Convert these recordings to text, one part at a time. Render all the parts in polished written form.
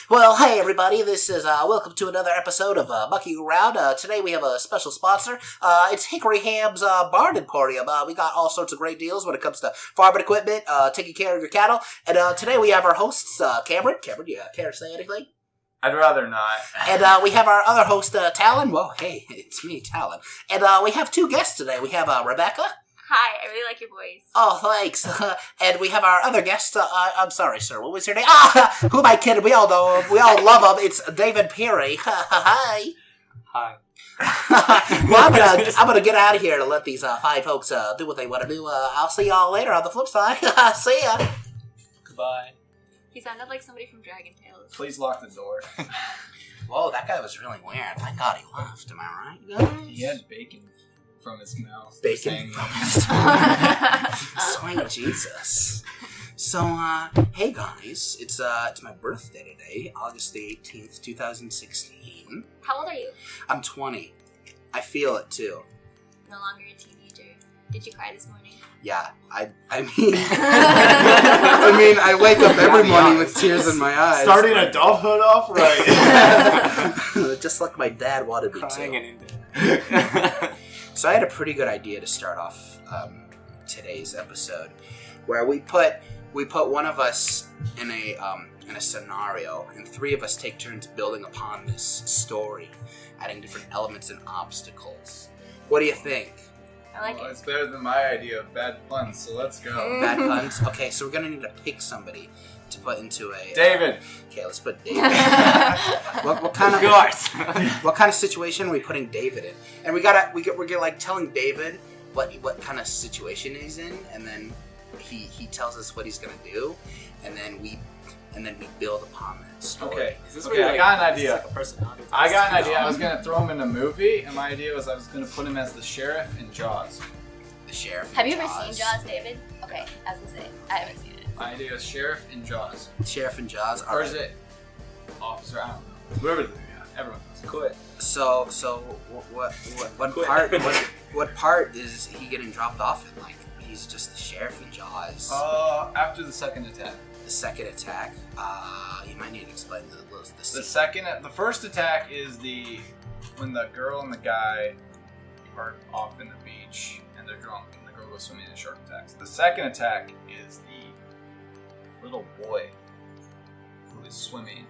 Well, hey everybody, this is, welcome to another episode of, Mucking Around. Today we have a special sponsor. It's Hickory Ham's, Barn Emporium. We got all sorts of great deals when it comes to farming equipment, taking care of your cattle. And, today we have our hosts, Cameron. Cameron, you care to say anything? I'd rather not. And, we have our other host, Talon. Whoa, hey, it's me, Talon. And, we have two guests today. We have, Rebecca. Hi, I really like your voice. Oh, thanks. And we have our other guest. I'm sorry, sir. What was your name? Who am I kidding? We all know him. We all love him. It's David Perry. Hi. Hi. Well, I'm gonna get out of here to let these fine folks do what they want to do. I'll see y'all later on the flip side. See ya. Goodbye. He sounded like somebody from Dragon Tales. Please lock the door. Whoa, that guy was really weird. Thank God he left. Am I right, guys? He had bacon from his mouth. Bacon from his Sweet Jesus. So, hey guys, it's my birthday today, August the 18th, 2016. How old are you? I'm 20. I feel it too. No longer a teenager. Did you cry this morning? Yeah, I mean, I wake up every morning with tears in my eyes. Starting adulthood off right. Just like my dad wanted me Crying to. and into So I had a pretty good idea to start off today's episode, where we put one of us in a scenario, and three of us take turns building upon this story, adding different elements and obstacles. What do you think? I like Well, it. it's better than my idea of bad puns, so let's go. Bad puns? Okay, so we're gonna need to pick somebody to put into a... David! Okay, let's put David. what kind of situation are we putting David in? And we're like telling David what kind of situation he's in, and then he tells us what he's gonna do, and then we build upon that story. Okay, Is this okay, where I got an idea. Like a personality test? I got an idea. I was going to throw him in a movie, and my idea was I was going to put him as the sheriff in Jaws. The sheriff. Have you ever seen Jaws, David? Okay, I was gonna say, I haven't seen it. My idea is sheriff in Jaws. Sheriff and Jaws. Or is it officer? I don't know. Whoever it is, yeah, everyone knows. Quit. So what part is he getting dropped off in? Like, he's just the sheriff in Jaws. After the second attack. The second attack. You might need to explain the scene. The first attack is when the girl and the guy are off in the beach and they're drunk and the girl goes swimming in shark attacks. The second attack is the little boy who is swimming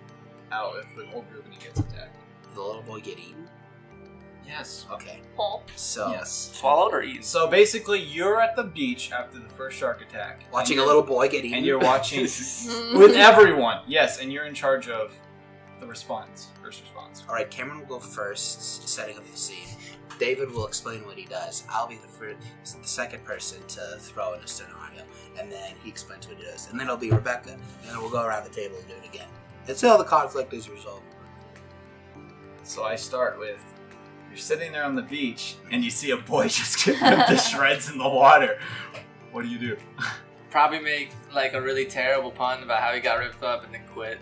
out with the whole group and he gets attacked. The little boy get eaten? Yes. Okay. Hole. So Yes. Swallowed or eaten? So basically, you're at the beach after the first shark attack. watching a little boy get eaten. And you're watching with everyone. Yes, and you're in charge of the first response. Alright, Cameron will go first, setting up the scene. David will explain what he does. I'll be the second person to throw in a scenario, and then he explains what he does. And then it'll be Rebecca, and then we'll go around the table and do it again until the conflict is resolved. So I start with, you're sitting there on the beach, and you see a boy just get ripped to shreds in the water. What do you do? Probably make like a really terrible pun about how he got ripped up and then quit.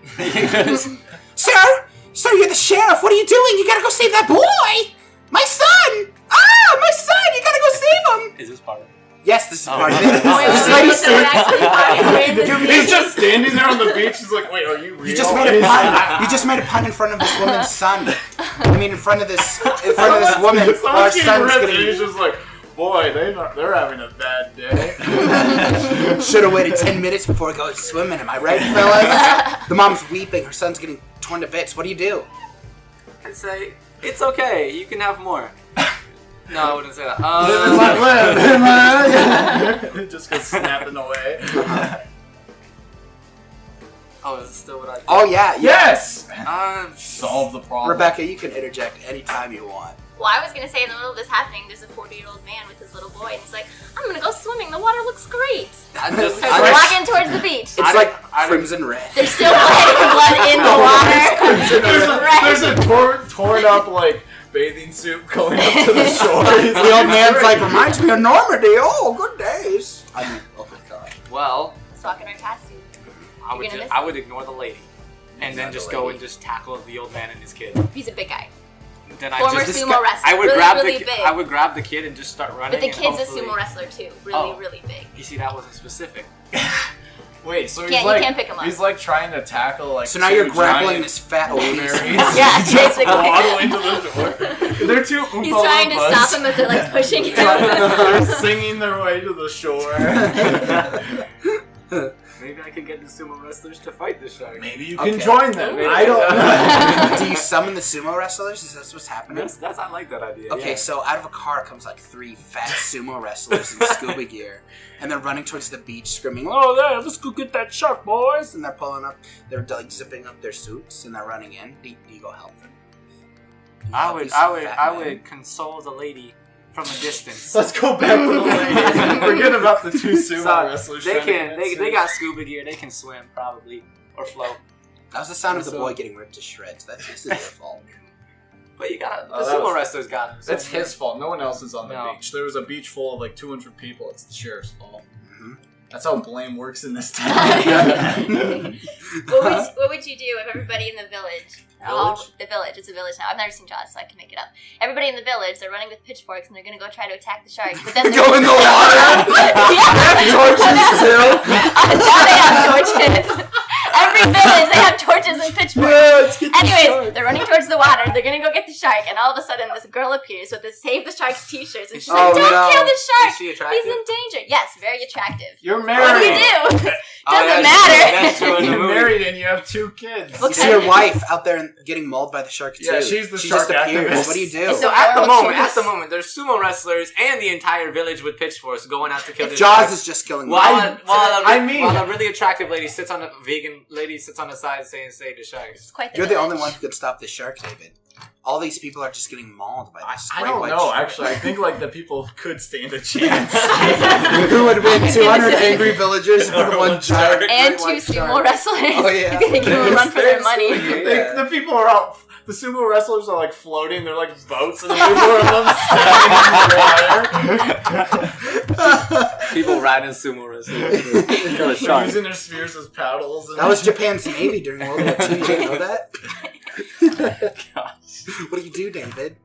Sir, you're the sheriff. What are you doing? You gotta go save that boy. My son. My son. You gotta go save him. Is this part of it? Yes, this is part of it. He's just standing there on the beach. He's like, "Wait, are you real?" You just made a pun. You just made a pun in front of this woman's son. I mean, in front of this woman. Our son's getting. He's just like, "Boy, they're having a bad day." Should have waited 10 minutes before going swimming. Am I right, fellas? The mom's weeping. Her son's getting torn to bits. What do you do? I'd say, it's okay, you can have more. No, I wouldn't say that. Live. Just goes snapping away. Oh, is this still what I do? Oh, yeah. Yes! Um, Solve the problem. Rebecca, you can interject anytime you want. Well, I was gonna say in the middle of this happening, there's a 40-year-old man with his little boy, and he's like, I'm gonna go swimming, the water looks great. just, So we're walking towards the beach. It's like crimson red. There's still blood in the water. There's a torn up, like, bathing suit going up to the shore. The old man's like, reminds me of Normandy. Oh, good days. I mean, oh my god. well, It's walking right past you. I would ignore the lady. And then just go and just tackle the old man and his kid. He's a big guy. Then Former sumo wrestler. I would really, grab really the big. I would grab the kid and just start running. But the and kid's a hopefully- sumo wrestler too. Really, Oh. really big. You see, that wasn't specific. Wait, so You he's can't pick him up. He's like trying to tackle like. So now you're grappling this fat blueberries. Yeah, basically. All the way to the door. They're two Oompa He's trying to Loompas. stop him as they're like pushing him. They're singing their way to the shore. Maybe I could get the sumo wrestlers to fight the shark. Maybe you can join them. Maybe. I don't know. Do you summon the sumo wrestlers? Is that what's happening? That's I like that idea. Okay, yeah. so out of a car comes like 3 fat sumo wrestlers in scuba gear, and they're running towards the beach, screaming, "Oh, there! Let's go get that shark, boys!" And they're pulling up, they're like zipping up their suits, and they're running in. Do you go help them? Do you I help would these fat men? would console the lady from a distance. Let's go back to the lady. Forget about the 2 sumo So, wrestlers. they got scuba gear. They can swim probably or float. That was the sound of the So- boy getting ripped to shreds. This is your fault. But you got Oh, the that sumo was- wrestlers got him. So That's his fault. No one else is on the No. beach. There was a beach full of like 200 people. It's the sheriff's fault. Mhm. That's how blame works in this town. What would you do if everybody in the village? The village. It's a village now. I've never seen Jaws, so I can make it up. Everybody in the village, they're running with pitchforks and they're gonna go try to attack the shark. But then Go in the water. Torches too. Now they have torches. Every village, they have torches and pitchforks. Anyways, they're running towards the water. They're gonna go get the shark, and all of a sudden, this girl appears with the Save the Sharks t-shirts, and she's like, "Don't kill the shark. Is she He's attractive? in danger." Yes, very attractive. You're What married. do you do? Oh, Doesn't that's matter. true. That's true in the You're movie. married and you have 2 kids. What You see your wife out there and getting mauled by the shark too. Yeah, she's the she shark just appears. activist. What do you do? It's So a at the moral moment, choice. there's sumo wrestlers and the entire village with pitchforks going out to kill the Jaws shark. is just killing While them. while I mean- a really attractive lady sits on the vegan lady sits on the side saying "Save the sharks." It's quite the You're the village. only one who could stop the shark, David. All these people are just getting mauled by this I great don't white know, shark. actually. I think like the people could stand a chance. Who would win? 200 angry villagers or one giant And great 2 white sumo shark? wrestlers. Oh, yeah. You're gonna give them a run for their money. Yeah. The people are out. The sumo wrestlers are like floating. They're like boats, and the people are them standing in the water. People riding sumo wrestlers. Kill a They're shark. using their spears as paddles. And That was Japan's navy during World War II. You didn't know that? What do you do, David?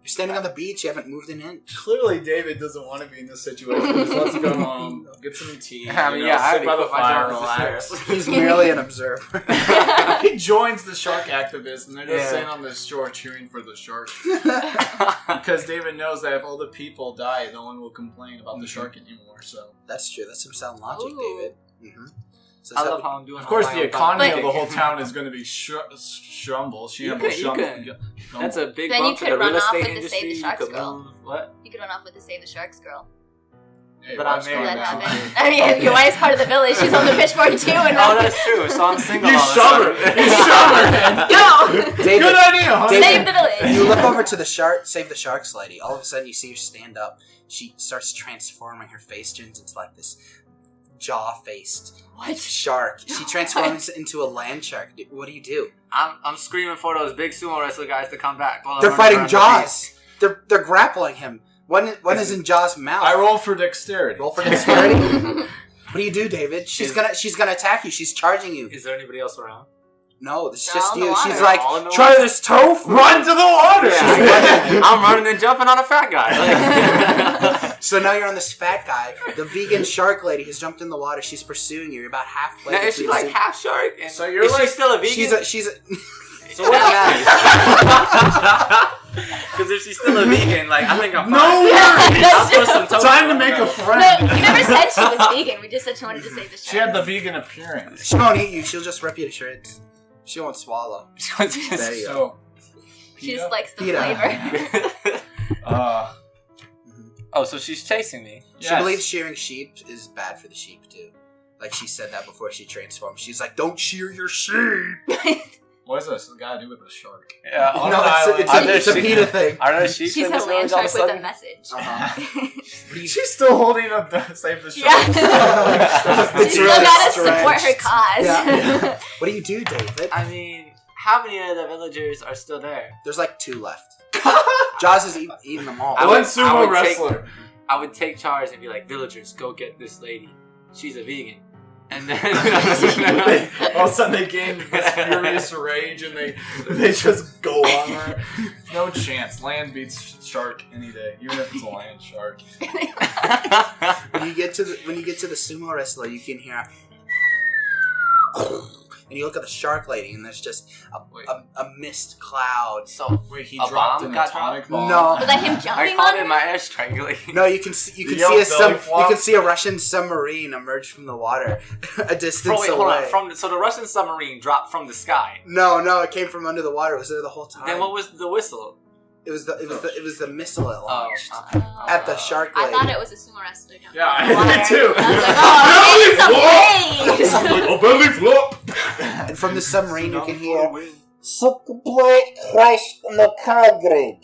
You're standing on the beach. You haven't moved an inch. Clearly, David doesn't want to be in this situation. He just wants to go home, get some tea. I mean, you yeah, know, I sit already by the quit my fire, job as a relax. sheriff. He's merely an observer. He joins the shark activists, and they're just Yeah. sitting on the shore cheering for the shark. Because David knows that if all the people die, no one will complain about the shark anymore. So, That's true. That's some sound logic, Ooh. David. Mm-hmm. So I love how I'm doing. of course, all my the own economy But- of the whole town is going to be shambles. You could. That's a big Then you bump to could the run real off estate with the Save the industry. You Sharks could girl. move. What? You could run off with the Save the Sharks girl. Hey, But I'm what's married going That now. on? happened. I mean, your wife's part of the village. She's on the pitchfork too. And Oh, that's true. So I'm single. You all of a shove her. sudden. You shove her. Go! David, Good idea, huh? David, Save the village! you look over to the shark, Save the Sharks lady. All of a sudden, you see her stand up. She starts transforming. Her face turns into like this jaw-faced shark. She transforms into a land shark. What do you do? I'm screaming for those big sumo wrestler guys to come back. while I'm They're running fighting around the Jaws. They're grappling him. One is in Jaws' mouth. I roll for dexterity. Roll for dexterity. What do you do, David? She's gonna attack you. She's charging you. beach. Is there anybody else around? No, it's They're just all in the you. water. She's like, All in the try water. this tofu. Run to the water! Yeah, I'm running and jumping on a fat guy. Like, So now you're on this fat guy. The vegan shark lady has jumped in the water. She's pursuing you. You're about halfway. now, is she between like the- half shark? And So you're is like- she still a vegan? She's a. So what matters? Because if she's still a vegan, like I think I'm fine. No worries! I'll throw some tofu Time to on make her. a No, friend. we never said she was vegan. We just said she wanted to save the sharks. She had the vegan appearance. She won't eat you. She'll just rip you to shreds. She won't swallow. There you go. So, She just likes the PETA. flavor. Oh, so she's chasing me. She yes. believes shearing sheep is bad for the sheep too. Like she said that before she transformed. She's like, "Don't shear your sheep." What does this got to do with a shark? Yeah, On No, an island. it's a PETA thing. Are there sheep She's in a this land village all of a shark with a sudden? message. Uh-huh. She's still holding up the Save the Yeah. Shark. It's She's still really gotta support her stretched. cause. Yeah. What do you do, David? I mean, how many of the villagers are still there? There's like 2 left. Jaws is eating them all. I One would sumo take- wrestler. I would take charge and be like, villagers, go get this lady. She's a vegan. And then All of a sudden they gain this furious rage and they just go on her. No chance. Land beats shark any day, even if it's a land shark. When you get to the sumo wrestler, you can hear And you look at the shark lady, and there's just a mist cloud. So wait, he a dropped bomb an got atomic dropped? bomb? No. Was that him I jumping called on it her? my airstrike. Like, No, you can see You can see a Russian submarine emerge from the water, a distance hold away. on. So the Russian submarine dropped from the sky. No, it came from under the water. It was there the whole time. Then what was the whistle? It was the missile it Oh, launched okay. at the shark lady. I thought it was a sumo wrestler jumping Yeah, on I the water. did too. I was like, oh, belly flop. And from the submarine, you can hear. I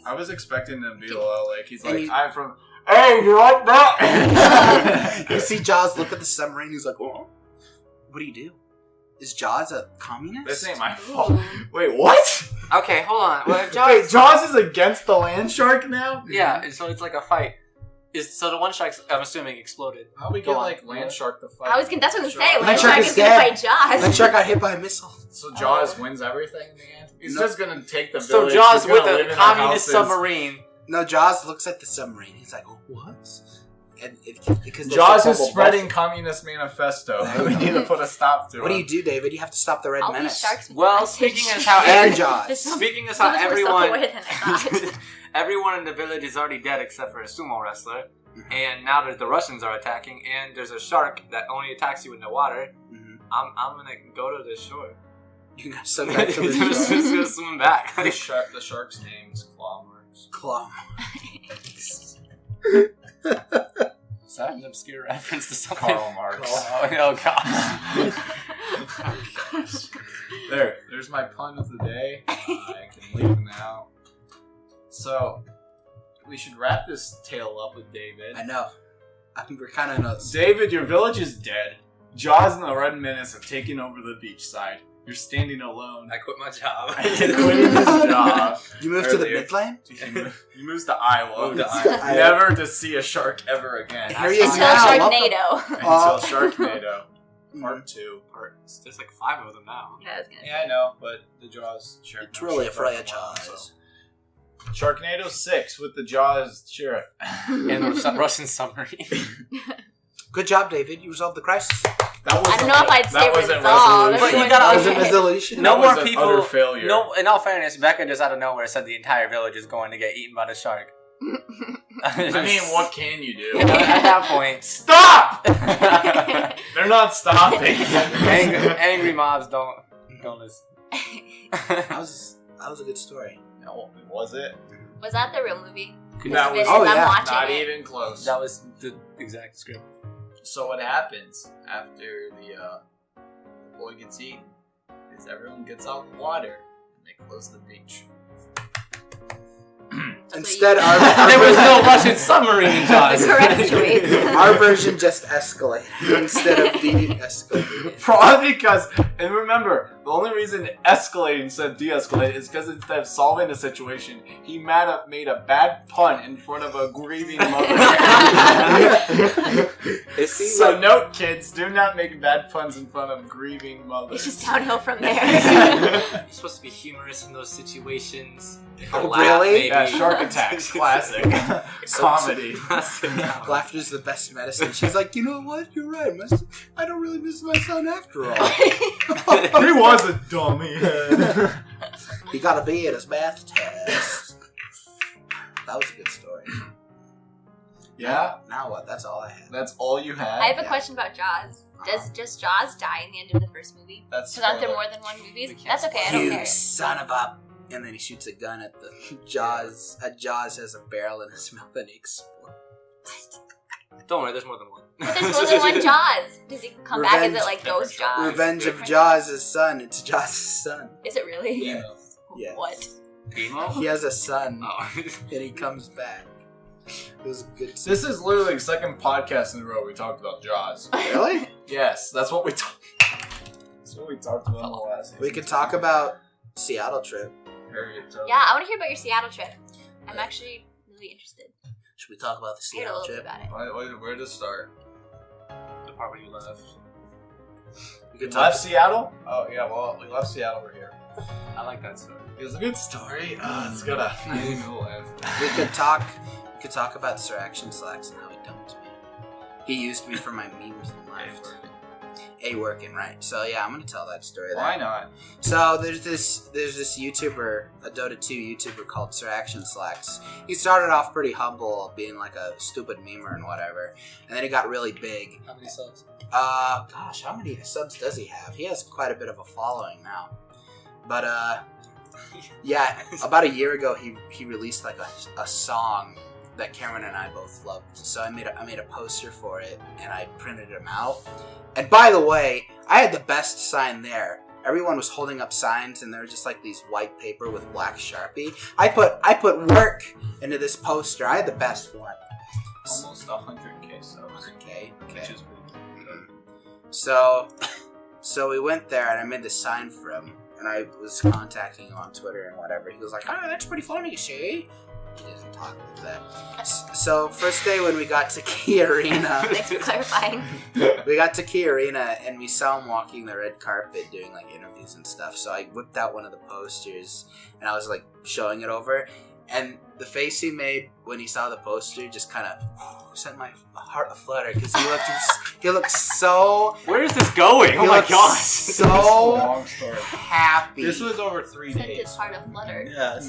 I was expecting him to be a little like he's And like you- I'm from. Hey, you like that? You see Jaws look at the submarine. He's like, "Oh, what do you do? Is Jaws a communist?" This ain't my fault. Wait, what? Okay, hold on. Well, if Jaws, Wait, Jaws is against the land shark now? yeah, so it's like a fight. So the one shark, I'm assuming, exploded. How we Go get on. like land shark to fight? that's what I was gonna say. Land Land shark shark is is gonna dead. fight Jaws. That shark got hit by a missile. So Jaws wins everything in the end. He's No. just gonna take the So village. Jaws He's with gonna live a in communist their houses. submarine. No, Jaws looks at the submarine. He's like, "Oh, what?" And because Jaws is spreading communist manifesto. We need to put a stop to it. What do you do, David? You have to stop the red All these menace. sharks. with Well, message. speaking as how And Jaws. Speaking as So how much more everyone, self-aware than I thought. everyone in the village is already dead except for a sumo wrestler, and now that the Russians are attacking, and there's a shark that only attacks you in the water. Mhm. I'm gonna go to the shore. You gotta swim back to the Just shore. gonna swim back. The shark's name is Claw Marks. Claw. Is that an obscure reference to something? Karl Marx. Oh gosh. There's my pun of the day. I can leave now. So, we should wrap this tale up with David. I know. We're kind of nuts. David, your village is dead. Jaws and the Red Menace have taken over the beachside. You're standing alone. I quit my job. Quitting his job. You moved to the Earlier. Midland? He moves to Iowa. Moved to Iowa. Never to see a shark ever again. Here he is Until now. Sharknado. Until Sharknado. Part 2. There's like 5 of them now. Yeah, I was gonna Yeah, I know, but the Jaws sheriff. It's really a sheriff franchise. Sharknado 6 with the Jaws sheriff. And the Russian submarine. Good job, David. You resolved the crisis. That was I don't know if I'd say wasn't resolved. resolution. But you Everyone's gotta- That was a okay. resolution. No That more was an people. utter failure. No, in all fairness, Becca just out of nowhere said the entire village is going to get eaten by the shark. I mean, what can you do? At that point, Stop! They're not stopping. angry mobs don't listen. That was a good story. No, was it? Was that the real movie? That was Oh, I'm yeah. watching not it. even close. That was the exact script. So what happens after the boy gets eaten is everyone gets out the water and they close the beach. Instead, There was no Russian submarine in Jaws. The correct choice. our version just escalated instead of de-escalated. Probably because, and remember, the only reason it escalated instead of de-escalated is because instead of solving the situation, he made a bad pun in front of a grieving mother. It seems So like note, kids, do not make bad puns in front of grieving mothers. It's just downhill from there. you're supposed to be humorous in those situations. Oh, Laugh, really? maybe. Yeah, shark attacks, classic. Comedy. Laughter's the best medicine. She's like, you know what? You're right. I don't really miss my son after all. He was a dummy. He got a B at his math test. That was a good story. Yeah, Now what? That's all I had. that's all you had. I have a question about Jaws. Does Jaws die in the end of the first movie? That's Because aren't there spoiler. more than one movies? We can't That's okay, I don't You care. son of a... And then he shoots a gun at the Jaws. Jaws has a barrel in his mouth and he explodes. Don't worry, there's more than one. But there's more than one Jaws. Does he come back? Is Revenge- it like Ghost Jaws? Revenge of Different? Jaws' son. It's Jaws' son. Is it really? Yeah. Yes. What? Emo? He has a son Oh. and he comes back. It was a good This is literally the second podcast in a row we talked about Jaws. Really? Yes, that's what we talked. That's what we talked about in the last. We could talk about Seattle trip. Yeah, I want to hear about your Seattle trip. I'm actually really interested. Should we talk about the I heard a Seattle little bit trip? about it. Where to start? The part where you left. We We could left talk. Seattle? Oh yeah, well we left Seattle. We're here. I like that story. It was a good story. It's gonna. We could talk. We could talk about Sir Action Slacks and how he dumped me. He used me for my memes and left. working, right? So yeah, I'm gonna tell that story. Why not? So there's this YouTuber, a Dota 2 YouTuber called Sir Action Slacks. He started off pretty humble, being like a stupid memer and whatever, and then he got really big. How many subs? Gosh, how many subs does he have? He has quite a bit of a following now. But yeah, about a year ago he released like a song that Cameron and I both loved. So I made a poster for it and I printed them out. And by the way, I had the best sign there. Everyone was holding up signs and they were just like these white paper with black Sharpie. I put work into this poster. I had the best one. Almost 100K subs. Okay. Which is So we went there and I made the sign for him. And I was contacting him on Twitter and whatever. He was like, "Oh, that's pretty funny, see?" He doesn't talk like that. So first day when we got to Key Arena, Thanks for clarifying. we got to Key Arena and we saw him walking the red carpet doing like interviews and stuff. So I whipped out one of the posters and I was like showing it over. And the face he made when he saw the poster just kind of sent my heart aflutter because he looked so. Where is this going? Oh my god! So long story. happy. This was over 3 Sent days. his heart aflutter. Yeah,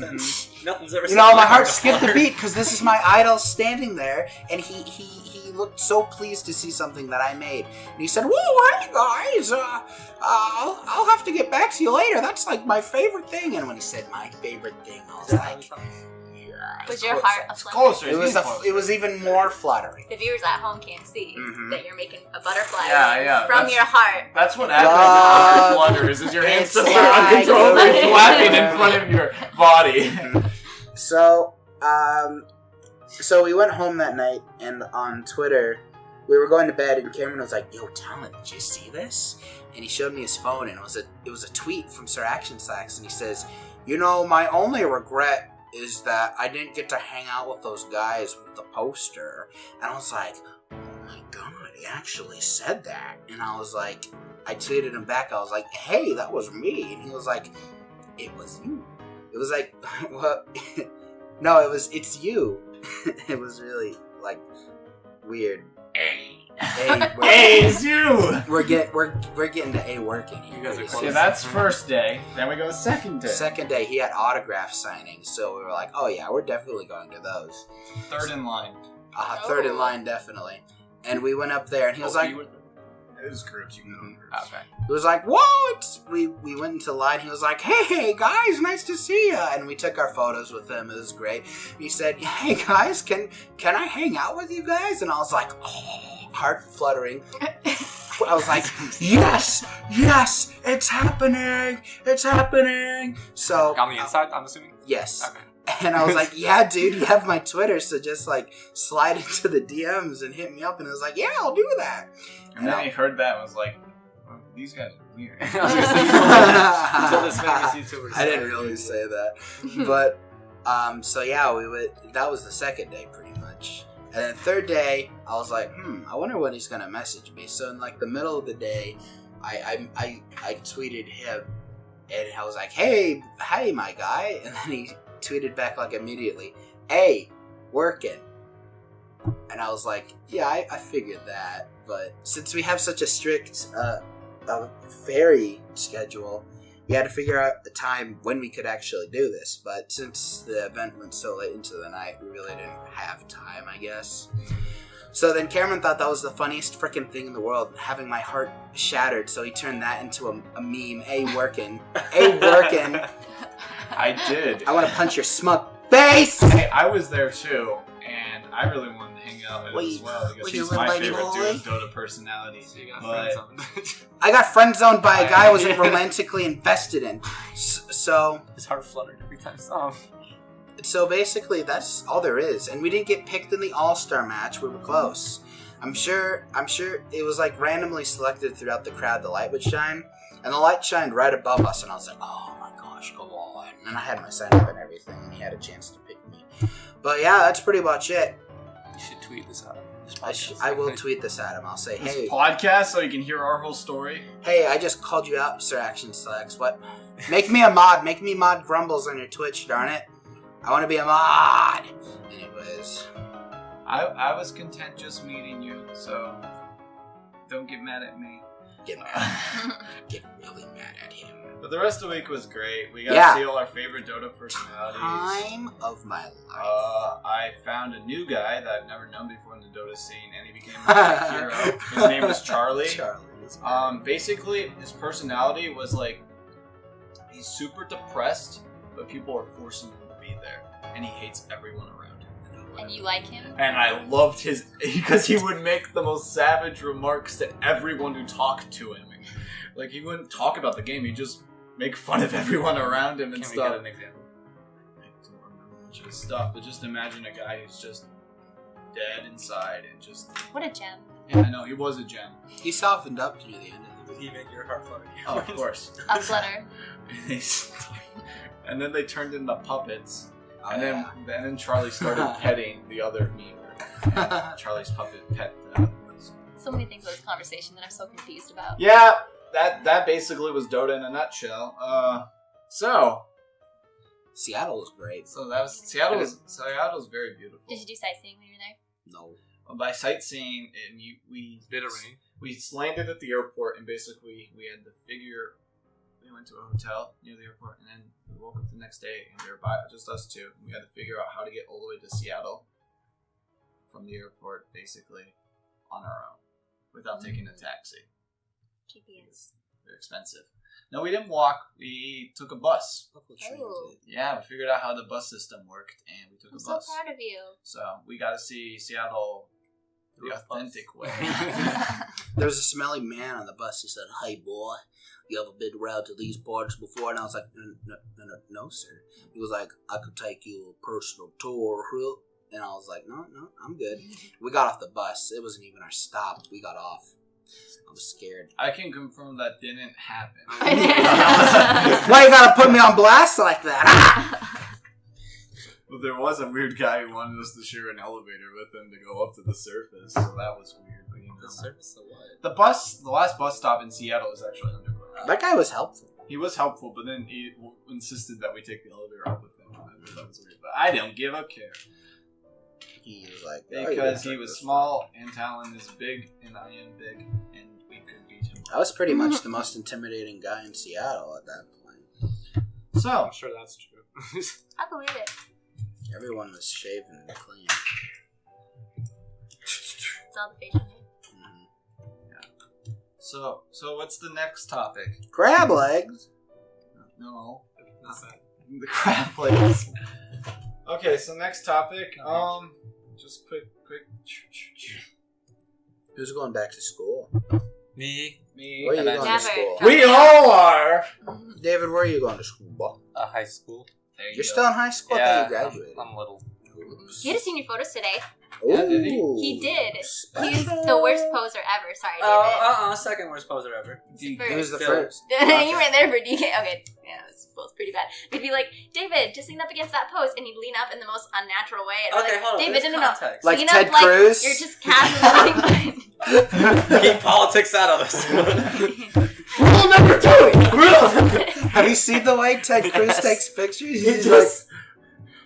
nothing's ever. You know, my heart skipped a beat because this is my idol standing there, and he looked so pleased to see something that I made. And he said, "Whoa, hey guys, I'll have to get back to you later. That's like my favorite thing." And when he said my favorite thing, I was like, Was your heart aflutter? Closer. it was even more flattering. The viewers at home can't see that you're making a butterfly Yeah, from that's- your heart. That's what happens when your flutters. Is your hands just start uncontrollably flapping in front of your body. So we went home that night, and on Twitter, we were going to bed, and Cameron was like, "Yo, Talon, did you see this?" And he showed me his phone, and it was a tweet from Sir Action Slacks, and he says, "You know, my only regret is that I didn't get to hang out with those guys with the poster." And I was like, "Oh my god, he actually said that." And I was like, I tweeted him back, I was like, "Hey, that was me." And he was like, "It was you." It was like, well, no, it's you. It was really, like, weird. Hey, It's you! we're getting to A working here. You guys are pretty close. Yeah, soon. that's first day. Then we go second day. Second day, he had autograph signings, so we were like, "Oh yeah, we're definitely going to those." Third in line. Third in line, definitely. And we went up there, and he was like, It was groups. You can go in groups. Okay. he was like, "What?" We went into line. He was like, "Hey guys, nice to see ya." And we took our photos with him. It was great. He said, "Hey guys, can I hang out with you guys?" And I was like, "Oh," heart fluttering. I was like, yes, it's happening. So On the inside, I'm assuming. yes. Okay. And I was like, "Yeah, dude, you have my Twitter, so just like slide into the DMs and hit me up." And I was like, "Yeah, I'll do that." And then he heard that and was like, oh, these guys are weird. I was gonna say, you told this famous YouTuber. I didn't really say that, but so yeah, that was the second day pretty much. And then third day, I was like, I wonder when he's gonna message me. So in like the middle of the day, I tweeted him, and I was like, hey, my guy. And then he tweeted back like immediately, "Hey, working." And I was like, yeah, I figured that. But since we have such a strict ferry schedule, we had to figure out the time when we could actually do this. But since the event went so late into the night, we really didn't have time, I guess. So then Cameron thought that was the funniest freaking thing in the world, having my heart shattered. So he turned that into a meme. "Hey, working. Hey, working." I did. I want to punch your smug face. Hey, I was there too, and I really wanted to hang out with him as well because Wait, he's you my little favorite boy? dude, Dota personality. So you got But- friends on. I got friend zoned by a guy I wasn't romantically invested in. So His heart fluttered every time I saw him. basically that's all there is. And we didn't get picked in the All-Star match. We were close. I'm sure it was like randomly selected throughout the crowd. The light would shine, and the light shined right above us. And I was like, "Oh my gosh, go on!" And I had my sign up and everything, and he had a chance to pick me. But yeah, that's pretty much it. You should tweet this out. I will tweet this at him. I'll say, This "Hey, podcast so you can hear our whole story. hey, I just called you out, Sir Action Slacks. What? Make me a mod. Make me mod Grumbles on your Twitch, darn it. I want to be a mod." Anyways. I was content just meeting you, so don't get mad at me. Get mad. Get really mad at him. But the rest of the week was great. We got to see all our favorite Dota personalities. Time of my life. I found a new guy that I've never known before in the Dota scene, and he became my hero. His name was Charlie. Basically, his personality was like, he's super depressed, but people are forcing him to be there, and he hates everyone around him. And you like him? And I loved his, because he would make the most savage remarks to everyone who talked to him. Like, he wouldn't talk about the game, he'd just make fun of everyone around him and stuff. Can we get an example? I don't remember much of his stuff, but just imagine a guy who's just dead inside and just... What a gem. Yeah, I know, he was a gem. He softened up near the end of Did he make your heart flutter? Oh, of course. A flutter. And then they turned into puppets. Oh, and then Charlie started petting the other meme. And Charlie's puppet pet. So many things in this conversation that I'm so confused about. Yeah, that basically was Dota in a nutshell. So Seattle was great. that was Seattle's very beautiful. Did you do sightseeing when you were there? No. By sightseeing, we Did it rain? We landed at the airport, and basically we had to figure. We went to a hotel near the airport, and then we woke up the next day, and we were just us two. We had to figure out how to get all the way to Seattle from the airport, basically, on our own, without taking a taxi. GPS. They're expensive. No, we didn't walk. We took a bus. Local trains. Oh. Yeah, we figured out how the bus system worked, and we took a I'm bus. so proud of you. So we got to see Seattle the authentic way. There was a smelly man on the bus. He said, "Hey, boy, you ever been around to these parts before?" And I was like, no, sir. He was like, "I could take you a personal tour." And I was like, no, I'm good. We got off the bus. It wasn't even our stop. We got off. I was scared. I can confirm that didn't happen. Why you gotta put me on blast like that? But there was a weird guy who wanted us to share an elevator with him to go up to the surface, so that was weird. But The surface of what? the last bus stop in Seattle is actually underground. That guy was helpful. He was helpful, but then he insisted that we take the elevator up with him. That was weird, but I don't give a care. He was like, Because he was small, and Talon is big, and I am big, and we could beat him. I was pretty much the most intimidating guy in Seattle at that point. So, I'm sure that's true. I believe it. Everyone was shaven and clean. It's all the facial hair. so what's the next topic? Crab legs. No. Not that. The crab legs. Okay, so next topic. Just quick. Who's going back to school? Me. Where are you going Never. to school? We all are. David, where are you going to school, boy? High school. You're still in high school? I thought you graduated. I'm little. He had seen your photos today. Yeah, did he? He did. Special. He's the worst poser ever. Sorry, David. Second worst poser ever. He was the Phil. first. You were there for DK. Okay, yeah, it was pretty bad. We'd be like, David, just lean up against that post, and he'd lean up in the most unnatural way. And we're like, hold on. David, There's no. context. Like lean Ted up Cruz? You're just casually. Keep politics out of this. Rule number 2. Have you seen the way Ted Cruz takes pictures? He's just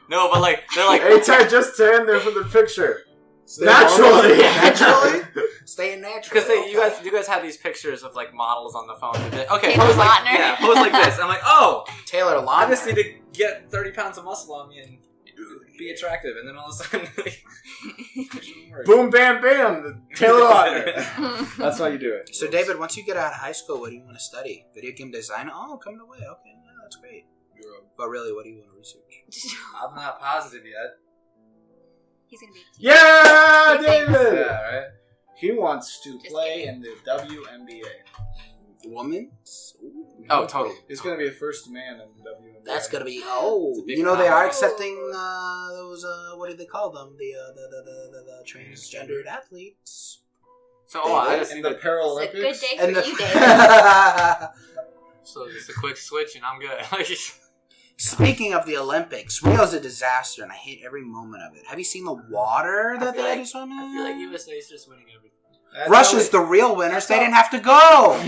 No, but like they're like. hey Ted, just stand there for the picture. Stay Naturally. Naturally? Staying natural. Because you guys have these pictures of like models on the phone. Okay, Taylor pose like Lautner. pose like this. I'm like, oh, Taylor I Lautner. just need to get 30 pounds of muscle on me and be attractive, and then all of a sudden, like, Boom, bam, bam. The Taylor Lautner. That's how you do it. So, David, once you get out of high school, what do you want to study? Video game design? Oh, come to way. Okay, yeah, that's great. But really, what do you want to research? I'm not positive yet. He's gonna be. Yeah, He thinks. David. Yeah, right. He wants to Just play kidding. in the WNBA. Woman? Oh, totally. He's going to be the first man in the WNBA. That's gonna be. It's Oh, a big you know they are honor. accepting those. What do they call them? The transgendered athletes. So I just in need the to, It's Paralympics. a good day for And the you, David. so just a quick switch and I'm good. Speaking of the Olympics, Rio's a disaster, and I hate every moment of it. Have you seen the water that they had to swim in? I feel like USA is just winning everything. Russia's the real winners. They didn't have to go.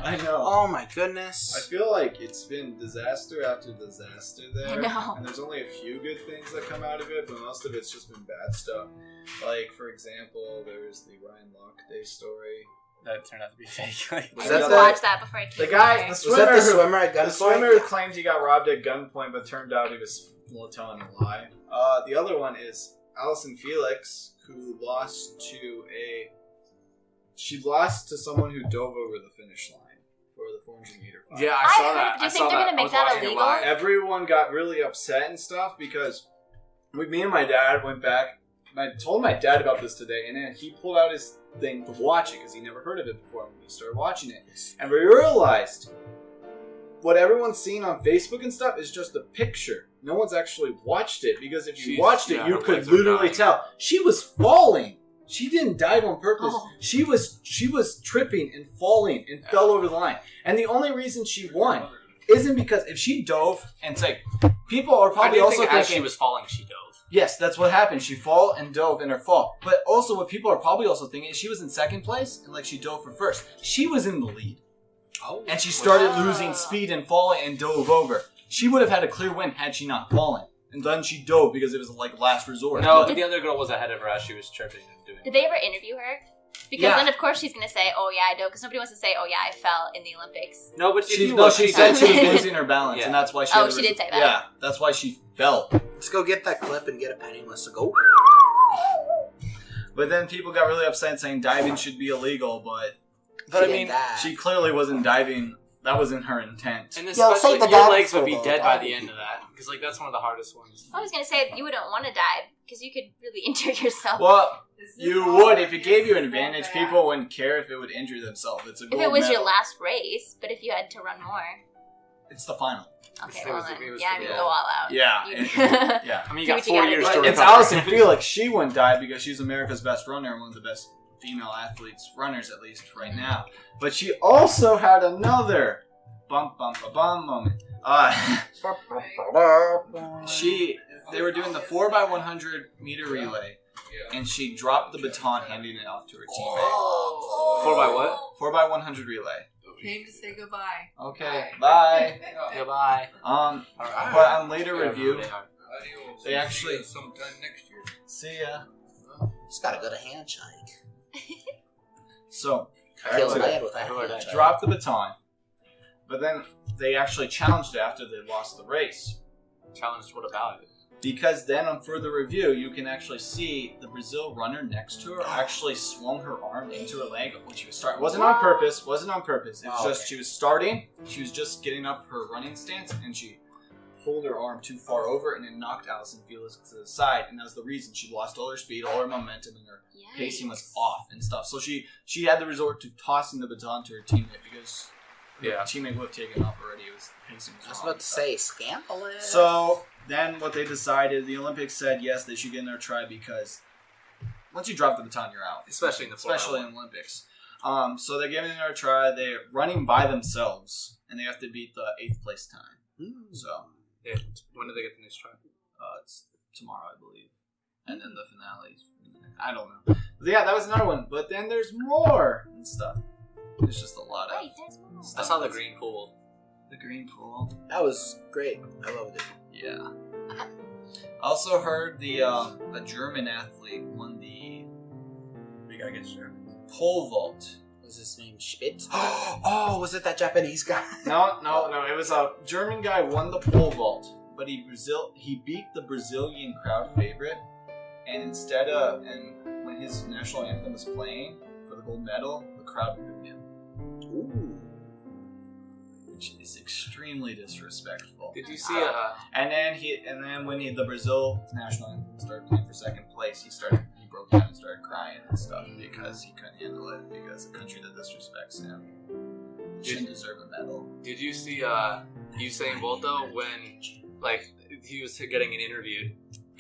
I know. Oh my goodness. I feel like it's been disaster after disaster there. I know. And there's only a few good things that come out of it, but most of it's just been bad stuff. Like, for example, there's the Ryan Lochte story. That turned out to be fake. Was I that just the- watched that before I came The guy, here. the Was swimmer, that the swimmer at the gunpoint? swimmer claimed he got robbed at gunpoint, but turned out he was telling a lie. The other one is Allyson Felix, who lost to someone who dove over the finish line for the 400-meter final. Yeah, I I saw heard- that. do you I think saw they're that. gonna make I was that watching it illegal? live. Everyone got really upset and stuff because me and my dad went back. I told my dad about this today, and then he pulled out his thing to watch it because he never heard of it before. And we started watching it, and we realized what everyone's seen on Facebook and stuff is just a picture. No one's actually watched it because if you watched it, you her could legs are literally dying. tell she was falling. She didn't dive on purpose. Oh. She was tripping and falling and fell over the line. And the only reason she won isn't because if she dove and say people are I probably didn't also think thinking as she was falling, she dove. yes, that's what happened. She fall and dove in her fall. But also what people are probably also thinking is she was in second place and like she dove for first. She was in the lead. Oh. And she started losing speed and falling and dove over. She would have had a clear win had she not fallen. And then she dove because it was like last resort. No, But- the other girl was ahead of her as she was tripping and doing. Did they ever interview her? Because Yeah. then, of course, she's going to say, oh, yeah, I dove. Because nobody wants to say, oh, yeah, I fell in the Olympics. No, but if she you look, said she was losing her balance, Yeah. and that's why she. Oh, had the she did say that. Yeah, that's why she fell. Let's go get that clip and get a Penniless to go. But then people got really upset saying diving should be illegal, but But I She mean, did that. she clearly wasn't diving. That wasn't her intent. and Yo, especially save the your dog legs would for be the dead dog. by the end of that because like that's one of the hardest ones. I was going to say, you wouldn't want to dive because you could really injure yourself. Well, you would if it gave you an advantage. People wouldn't care if it would injure themselves. It's a if gold it was medal. your last race, but if you had to run more. It's the final. Okay, It well was- then, it was yeah, I for mean, the- go all out. Yeah, You- yeah. I mean, you Do got what you 4 gotta years do. to But it's recover. Allyson Felix. She wouldn't die because she's America's best runner and one of the best female athletes, runners at least right now. But she also had another bump moment. They were doing the 4x100 meter relay, and she dropped the baton, handing it off to her teammate. 4 by what? 4x100 relay. Came to say goodbye. Okay, bye. Goodbye. But on later review, they actually sometime next year. see ya. Just gotta go to handshake. So Kills Alright, man with a Alright. handshake. dropped the baton, but then they actually challenged it after they lost the race. Challenged. What about it? Because then on further review, you can actually see the Brazil runner next to her actually swung her arm into her leg when she was starting. Wasn't on purpose. It was Oh, just she was starting. She was just getting up her running stance, and she pulled her arm too far over, and it knocked Allyson Felix to the side, and that was the reason she lost all her speed, all her momentum, and her pacing was off and stuff. So she had to resort to tossing the baton to her teammate because her teammate would have taken off already. It was pacing was I was wrong about and to stuff. say scandalous. So then what they decided, the Olympics said yes, they should get another try because once you drop the baton, you're out. Especially in the Especially in Olympics. So they're giving it another try. They're running by themselves, and they have to beat the 8th place time. So Yeah. When do they get the next try? it's tomorrow, I believe. And then the finale. I don't know. But yeah, that was another one. But then there's more and stuff. There's just a lot of Wait, there's more. I saw the green pool. the green pool. that was great. I loved it. Yeah. Also heard the a German athlete won the We gotta get German. pole vault. Was his name Spitz? Oh, was it that Japanese guy? No. It was a German guy won the pole vault, but he beat the Brazilian crowd favorite, and and when his national anthem was playing for the gold medal, the crowd booed him, Ooh. which is extremely disrespectful. Did you see And then when the Brazil national anthem started playing for second place, he broke down and started crying and stuff because he couldn't handle it because a country that disrespects him shouldn't deserve a medal. Did you see Usain Bolt though when like he was getting an interview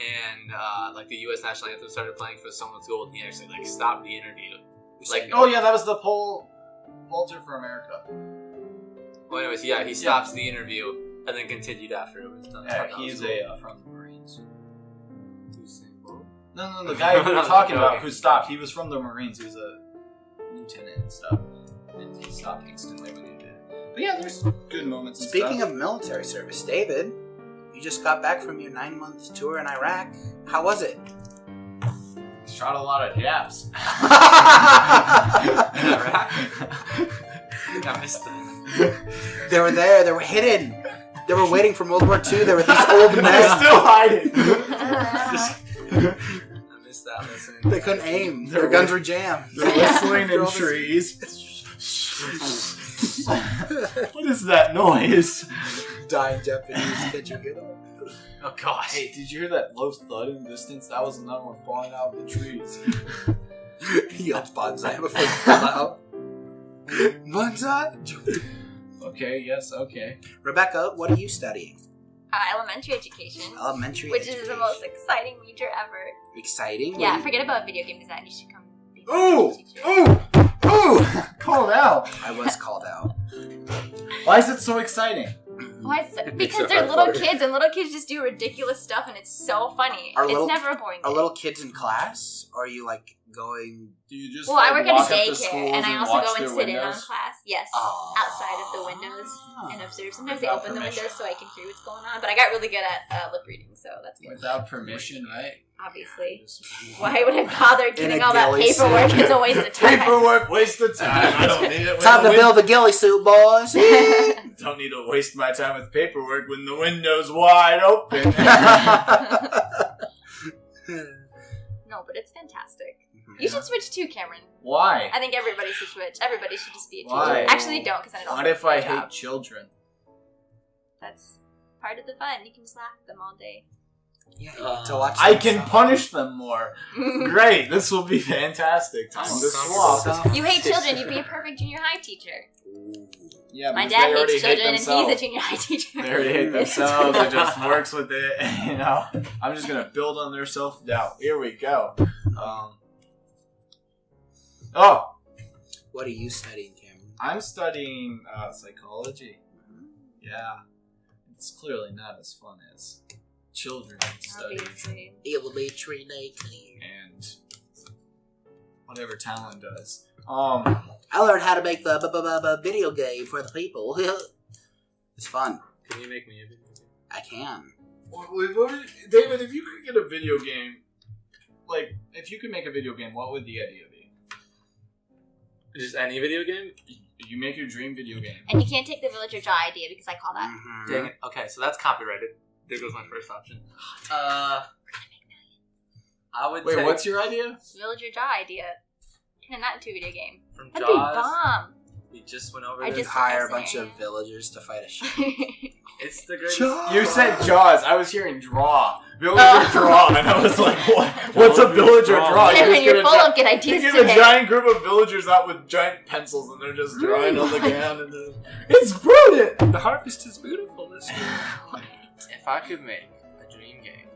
and like the U.S. national anthem started playing for someone's gold and he actually like stopped the interview. Like Oh yeah, that was the pole vaulter for America. well, anyways, yeah, he stops the interview and then continued after it was done. Yeah, he's from the Marines. Usain Bolt. No, the guy we were talking about who stopped, he was from the Marines. He was a lieutenant and stuff. And he stopped instantly when he did it. But yeah, there's good moments and Speaking stuff. of military service, David, you just got back from your 9-month tour in Iraq. How was it? Shot a lot of Japs. I missed them. They were there. They were hidden. They were waiting for World War II. There were these old men. They're still hiding. I missed that lesson. They couldn't aim. Their guns were jammed. They're whistling in trees. What is that noise? Dying Japanese. Did you hear them? Oh gosh. Hey, did you hear that low thud in the distance? That was another one falling out of the trees. He yelled bonsai before he fell out. Bonsai? Okay, yes, okay. Rebecca, what are you studying? Elementary education. Elementary Which education. is the most exciting major ever. Exciting? Yeah, forget about video game design. You should come be my Ooh! teacher. Ooh! Ooh! Called out. I was called out. Why is it so exciting? Why is it? Makes Because it they're hard little for you. kids, and little kids just do ridiculous stuff, and it's so funny. Are It's little- never a boring Are day. little kids in class? Or are you like going... Do you just Well, I work at walk a up to daycare, schools and I also watch go and their sit in on windows? class. Yes, Oh. outside of the windows and observe. Sometimes they Without open the permission. windows so I can hear what's going on. But I got really good at lip reading, so that's good. Without permission, right? Obviously. Why would I bother In doing a all that ghillie suit. paperwork? It's a waste of time. Paperwork, waste of time. I don't need it. Time to build a ghillie suit, boys. Don't need to waste my time with paperwork when the window's wide open. No, but it's fantastic. You should switch too, Cameron. Why? I think everybody should switch. Everybody should just be a teacher. Why? Actually, don't, because I don't. What like if I my job. hate children? That's part of the fun. You can just laugh at them all day. Yeah, you get to watch I them can suffer. punish them more. Great, this will be fantastic. Time to swap. You hate children. You'd be a perfect junior high teacher. Ooh. Yeah, My because dad they already hates hate children, and he's themselves. a junior high teacher. They already hate themselves. It just works with it. You know, I'm just gonna build on their self-doubt. Here we go. Oh, What are you studying, Cameron? I'm studying psychology. Yeah, it's clearly not as fun as children's studies Obviously. Elementary night. and whatever Talon does. I learned how to make the video game for the people. It's fun. Can you make me a video game? I can. We've already, David, if you could get a video game, like if you could make a video game, what would the idea be? Just any video game? You make your dream video game. And you can't take the villager jaw idea because I call that. Mhm. Dang it. Okay, so that's copyrighted. There goes my first option. I would Wait, take what's your idea? Villager jaw idea. Turn that into a video game. from That'd be Jaws. bomb. We just went over I this. just- Hire a bunch of villagers to fight a shark. It's the greatest. You said Jaws. I was hearing draw. Villager draw. And I was like, what? What's a villager draw? You Cameron, just you're get a full gi- of good You ideas get a today. giant group of villagers out with giant pencils and they're just drawing on the ground. And it's brilliant. The harvest is beautiful this year. If I could make a dream game,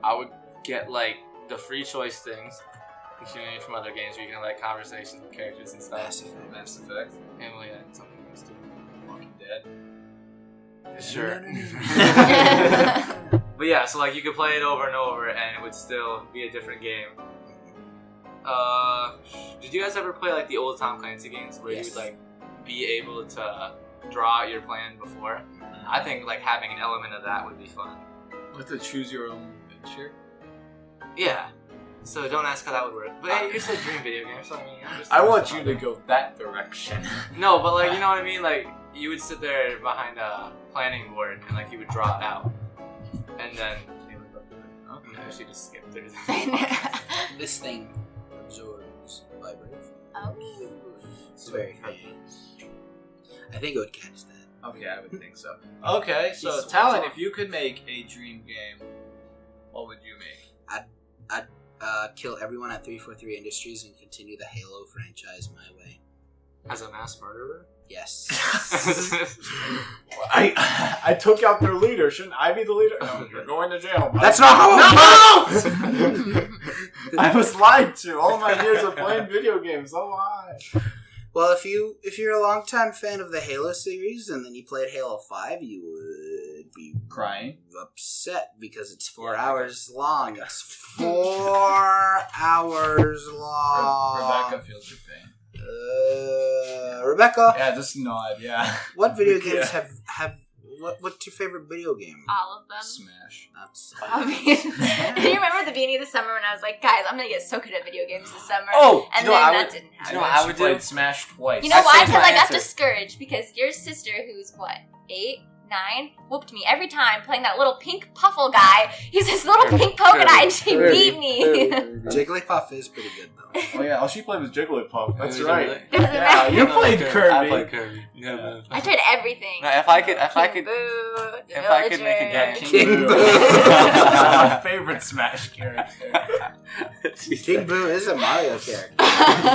I would get like the free choice things, which you know from other games where you can have like conversations with characters and stuff. Mass Effect. And well, yeah, something else too. Walking Dead. Sure. But yeah, so like you could play it over and over and it would still be a different game. Did you guys ever play like the old Tom Clancy games where Yes. you would like be able to draw out your plan before? I think like having an element of that would be fun. With the choose your own adventure. Yeah. So don't ask how that would work. But hey, it's a dream video game, so I mean, I'm just I want you to go that direction. No, but like you know what I mean? Like you would sit there behind a planning board and like you would draw it out. And then okay, she just skipped through that. This thing absorbs vibration. Oh. It's very funny. I think it would catch that. Okay, I would think so. Okay, so Talon, if you could make a dream game, what would you make? Kill everyone at 343 Industries and continue the Halo franchise my way. As a mass murderer? Yes. I took out their leader. Shouldn't I be the leader? No, you're going to jail. That's not how it No! I was lied to. All my years of playing video games. So lie. Well, if you're a longtime fan of the Halo series and then you played Halo 5, you would be Crying. upset because it's 4 hours long. It's 4 hours long. Rebecca feels your pain. Rebecca. Yeah, just nod. Yeah. What video games have what's your favorite video game? All of them. Smash. I mean, do you remember at the beginning of the summer when I was like, guys, I'm gonna get so good at video games this summer? Oh, and you know then what I that would- didn't you happen. know what I would do? played Smash twice. You know I why? changed Because my I got answer. discouraged because your sister, who's what, 8, 9, whooped me every time playing that little pink puffle guy. He's this little pink polka dot, and she beat me. Jigglypuff is pretty good though. Oh yeah, all she played was Jigglypuff. That's Really? right. Doesn't Yeah, matter. you played Kirby. I played Kirby. Yeah. I tried everything. No, if I could, King Boo, the if I could make a Villager. game- King Boo. My favorite Smash character. King Boo is a Mario character.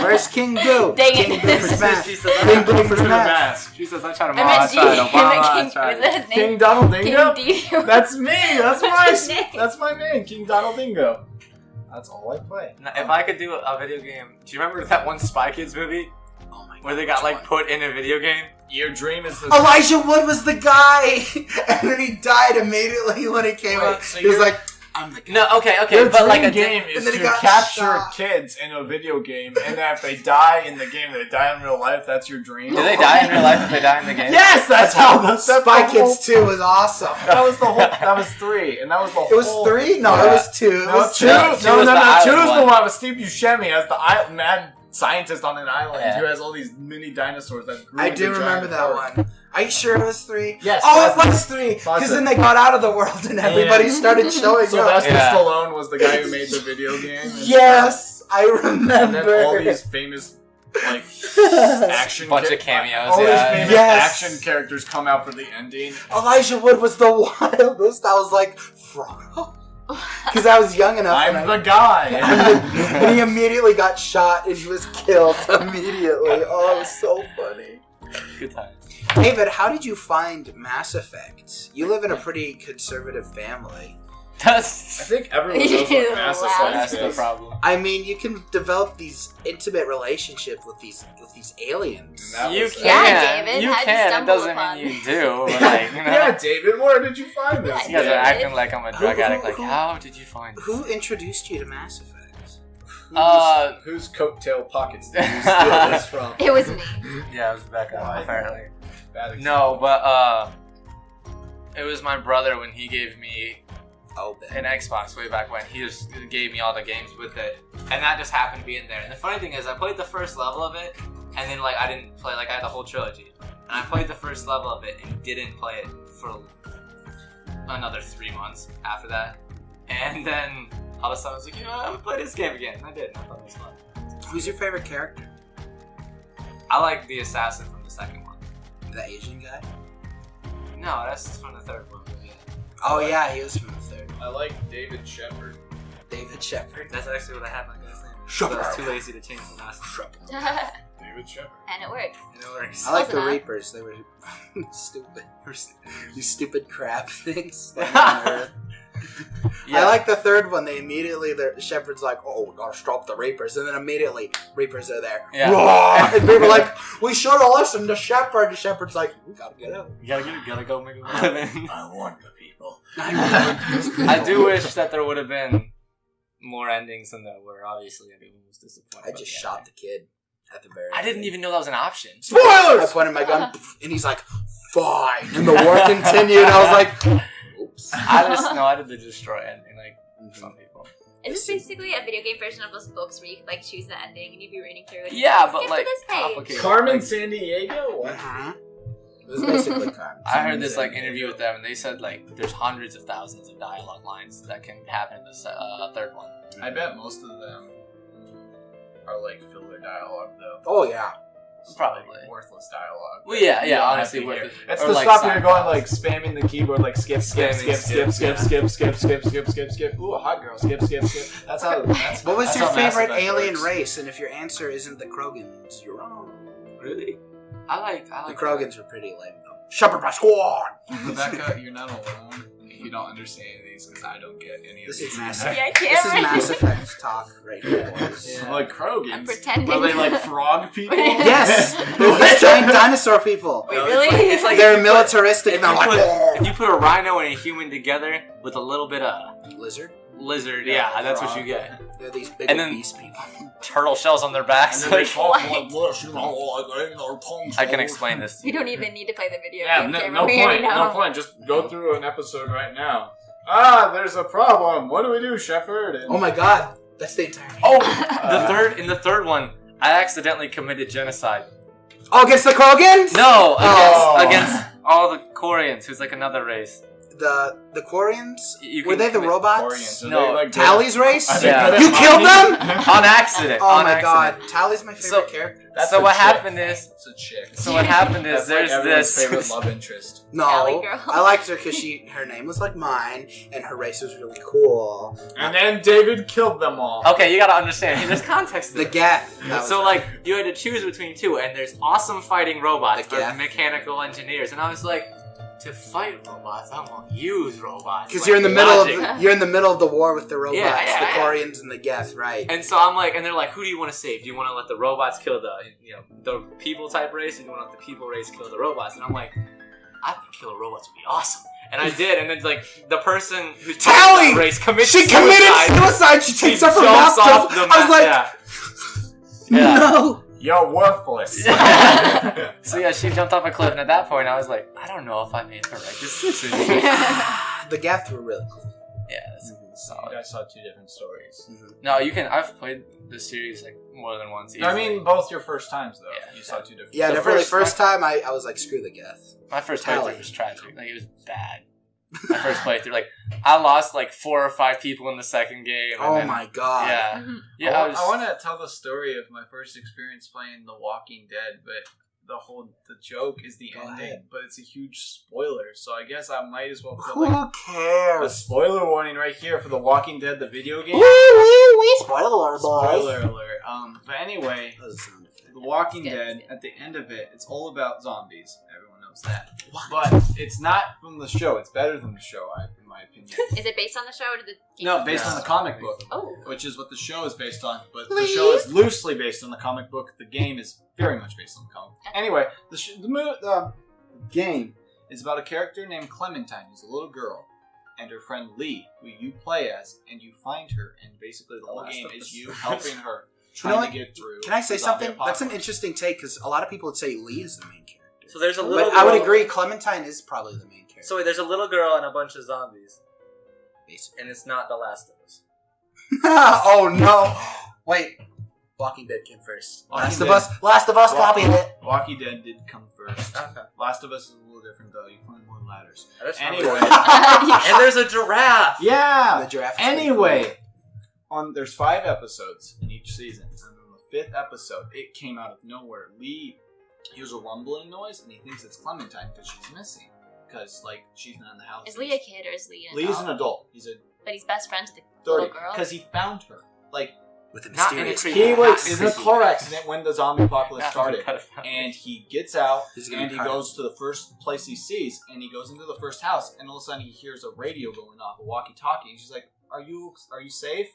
Where's King Boo? Dang King it. Boo for Smash. She says, King Boo for Through the Smash. mask. She says, I tried to I meant G. I meant King. Was that his King name? Donald King Dingo? D. That's me. That's What's my. his name? That's my name. King Donald Dingo. That's all I play. Now, if I could do a video game, do you remember that one Spy Kids movie Oh my god. where they got which like one? put in a video game? Your dream is the. Elijah Wood was the guy, and then he died immediately when he came Wait, out. so He was you're- like, "I'm the guy." No, okay, Your but like dream a game and is then he to got capture shot. kids in a video game, and then if they die in the game, they die in real life. That's your dream. Do they die in real life if they die in the game? Yes, that's how the Spy Kids 2 was awesome. That was the whole. That was 3, and that was the whole. It was 3? No, Yeah. it was 2. It No, was 2. two. No, Two was no, the no. 2 island is the one. one with Steve Buscemi as the mad scientist on an island Yeah. who has all these mini dinosaurs that grew I into do remember giant that park. one. Are you sure it was 3? Yes. Oh, it was 3. Because Awesome. then they got out of the world and everybody started showing up. Sylvester Yeah. Stallone was the guy who made the video game. Yes, I And then remember. all these famous like action Bunch of cha- cameos, All these yeah. famous Yes. action characters come out for the ending. Elijah Wood was the wildest. I was like, Frodo? Because I was young enough. I'm and the guy. and he immediately got shot and he was killed immediately. Oh, it was so funny. Good times. David, how did you find Mass Effect? You live in a pretty conservative family. I That's think everyone knows what Mass Wow. Effect that's the is. problem. I mean, you can develop these intimate relationships with these aliens. That You was- can. Yeah, David, You how'd you can. It stumble doesn't upon mean you do. But like, you know, Yeah, David, where did you find this? you guys are David. acting like I'm a drug Who- addict. Like, who- how did you find this? Who introduced you to Mass Effect? Whose coattail pockets did you steal this from? It was me. Yeah, it was Becca, Why? apparently. Bad No, but it was my brother when he gave me Oh, an Xbox way back when. He just gave me all the games with it, and that just happened to be in there. And the funny thing is, I played the first level of it, and then like I didn't play like I had the whole trilogy, and I played the first level of it and didn't play it for another 3 months after that, and then all of a sudden I was like, you know what, I'm gonna play this game again. And I did. And I thought it was fun. Who's your favorite character? I like the assassin from the second one. The Asian guy? No, that's from the third one. But yeah. Oh yeah, he was from the 3rd. I like David Shepard. David Shepard. That's actually what I had my guy's name. Shut But I was up. too lazy to change the last name. David Shepard. And it works. And it works. I like Close the enough. Reapers. They were stupid. These stupid crab things. Yeah. I like the 3rd one. They immediately, the Shepard's like, "Oh, we gotta stop the Reapers," and then immediately Reapers are there. Yeah. Roar! And people are like, "We should have listened to Shepard." And Shepard's like, "We gotta get out." You gotta go make a living. I want the people. I do wish that there would have been more endings than there were. Obviously, everyone was disappointed. I by just the shot ending. the kid at the very. I didn't end. even know that was an option. I pointed my gun, and he's like, "Fine." And the war continued. I was like, "Oops." I did the destroy ending like some people. Is this basically a video game version of those books where you could like choose the ending and you'd be reading through it? Yeah, Skip but to like this page. complicated. Carmen Like, San Diego? What? Mhm. It was basically Carmen. I heard this like interview with them, and they said like there's hundreds of thousands of dialogue lines that can happen in this third one. I bet most of them are like filler dialogue though. Oh yeah. Probably. Like, worthless dialogue. Well, yeah, You don't honestly, have to worth hear. it. It's Or, the like, stuff you're sci-fi. going like spamming the keyboard, like skip, skip, Spamming, skip, skip, skip, skip, skip, skip, skip, skip, skip. Ooh, a hot girl. Skip, skip, skip. That's how. That's What was that's your how Mass favorite Effect alien works. race? And if your answer isn't the Krogans, you're wrong. Really? I The like Krogans were pretty lame though. Shepherd my squad. Rebecca, you're not alone. you don't understand any of these because I don't get any of This these. is Mass Yeah, Effect. This is Mass Effect talk right here, boys. I'm like Krogans. I'm pretending. Are they like frog people? Yes, they're these giant dinosaur people. Wait, No, really? It's like They're if you militaristic. If and they're if like, you put a rhino and a human together with a little bit of lizard. lizard, Yeah, yeah, that's what frog. you get. They're these big And then- beast people. Turtle shells on their backs. And then they Like, talk What? like this, you know, like in their tongues. I can explain this to We you. don't even need to play the video Yeah, game. no, Cameron. no We already point. know. No point. Just go through an episode right now. There's a problem. What do we do, Shepard? And Oh my god, that's the entire. Oh, in the third one, I accidentally committed genocide. Oh, against the Krogans? No, Oh. against all the Koreans, who's like another race. The Quarians? You Were can they the commit- robots? Koreans, are No, they, like, Tally's race? Are they Yeah. good at You killed mining? On accident. Oh on my accident. god, Tally's my favorite So- character. That's So a what chick. happened is- It's a chick. So what happened is That's like there's everyone's this. favorite love interest. No, Tally girl. I liked her because her name was like mine, and her race was really cool. And then David killed them all. Okay, you gotta understand. There's context to The this. Geth. that was So her. like you had to choose between two, and there's awesome fighting robots The or Geth. mechanical engineers, and I was like, to fight robots, I won't use robots. Because Like, you're in the logic. you're in the middle of the war with the robots, Yeah, the yeah. Quarians and the Geth, right? And so I'm like, and they're like, who do you want to save? Do you want to let the robots kill the people type race, or do you want to let the people race kill the robots? And I'm like, I think kill the robots would be awesome. And I did, and then like the person who's Tally! that race commits She committed suicide. suicide. She takes off her jumps mask. off the I was like, yeah. no. You're worthless. So yeah, she jumped off a cliff, and at that point, I was like, I don't know if I made the right decision. The Geth were really cool. Yeah, that's solid. I saw two different stories. No, you can. I've played the series like more than once. I easily. mean, both your first times though. Yeah. You saw two different. Yeah, The definitely. first- First time, I was like, screw the Geth. my first Tally. playthrough was tragic. Like it was bad. My first playthrough, like I lost like 4 or 5 people in the second game. And Oh then, my god. Yeah, Mhm. yeah. I, I was. want to tell the story of my first experience playing The Walking Dead, but the joke is the Go ending, ahead. but it's a huge spoiler. So I guess I might as well put Who like a cares? spoiler warning right here for The Walking Dead, the video game. Wee. Spoiler, boys. Spoiler alert. But anyway, That was a sound effect. The Walking It's good, Dead, it's good. at the end of it, it's all about zombies. Everyone knows that. What? But it's not from the show. It's better than the show, in my opinion. Is it based on the show or did the game? No, based on No. the comic book, Oh. which is what the show is based on. But the show is loosely based on the comic book. The game is very much based on the comic book. Anyway, the game is about a character named Clementine, who's a little girl, and her friend Lee, who you play as, and you find her, and basically the whole Last game of is Us. you helping her You know trying what? to get through. Can I say the zombie something? That's an apocalypse. interesting take because a lot of people would say Lee is the main character. So there's a little. But I would girl- agree, Clementine is probably the main character. So wait, there's a little girl and a bunch of zombies, Basically. and it's not The Last of Us. Oh no! Wait, Walking Dead came first. Walking Last of Dead. Us. Last of Us copied it. Walking Dead did come first. Okay. Last of Us is a little different though. You climb more ladders. That's Anyway. and there's a giraffe. Yeah. The giraffe. is Anyway, there's 5 episodes in each season, and on the 5th episode, it came out of nowhere. Lee hears a rumbling noise, and he thinks it's Clementine because she's missing, because like she's not in the house. Is Lee a kid or is Lee an Lee's adult? an adult. He's a But he's best friends with the 30 little girl? because he found her. Like with a Not in a mysterious. creepy he house. was in a car accident when the zombie apocalypse started. And And he gets out, He's gonna and he cry. goes to the first place he sees, and he goes into the first house, and all of a sudden he hears a radio going off, a walkie-talkie, and she's like, are you safe?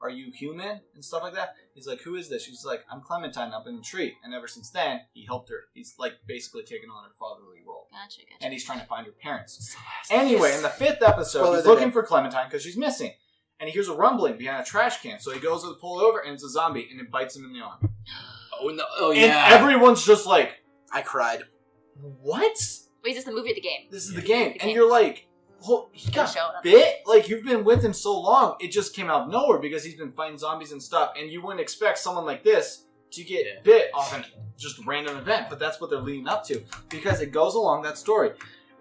Are you human? And stuff like that. He's like, who is this? She's like, I'm Clementine up in the tree. And ever since then, he helped her. He's like basically taken on her fatherly role. Gotcha. And he's trying to find her parents. Anyway, in the 5th episode, Well, he's they're looking dead. for Clementine because she's missing. And he hears a rumbling behind a trash can. So he goes to pull it over, and it's a zombie, and it bites him in the arm. Oh no! Oh And yeah! everyone's just like, I cried. what? Wait, is this the movie or the game? This is the game. The And game. you're like, oh, he Gonna got show it up. bit? Like, you've been with him so long, it just came out of nowhere because he's been fighting zombies and stuff. And you wouldn't expect someone like this to get bit off an just random event. But that's what they're leading up to. Because it goes along that story.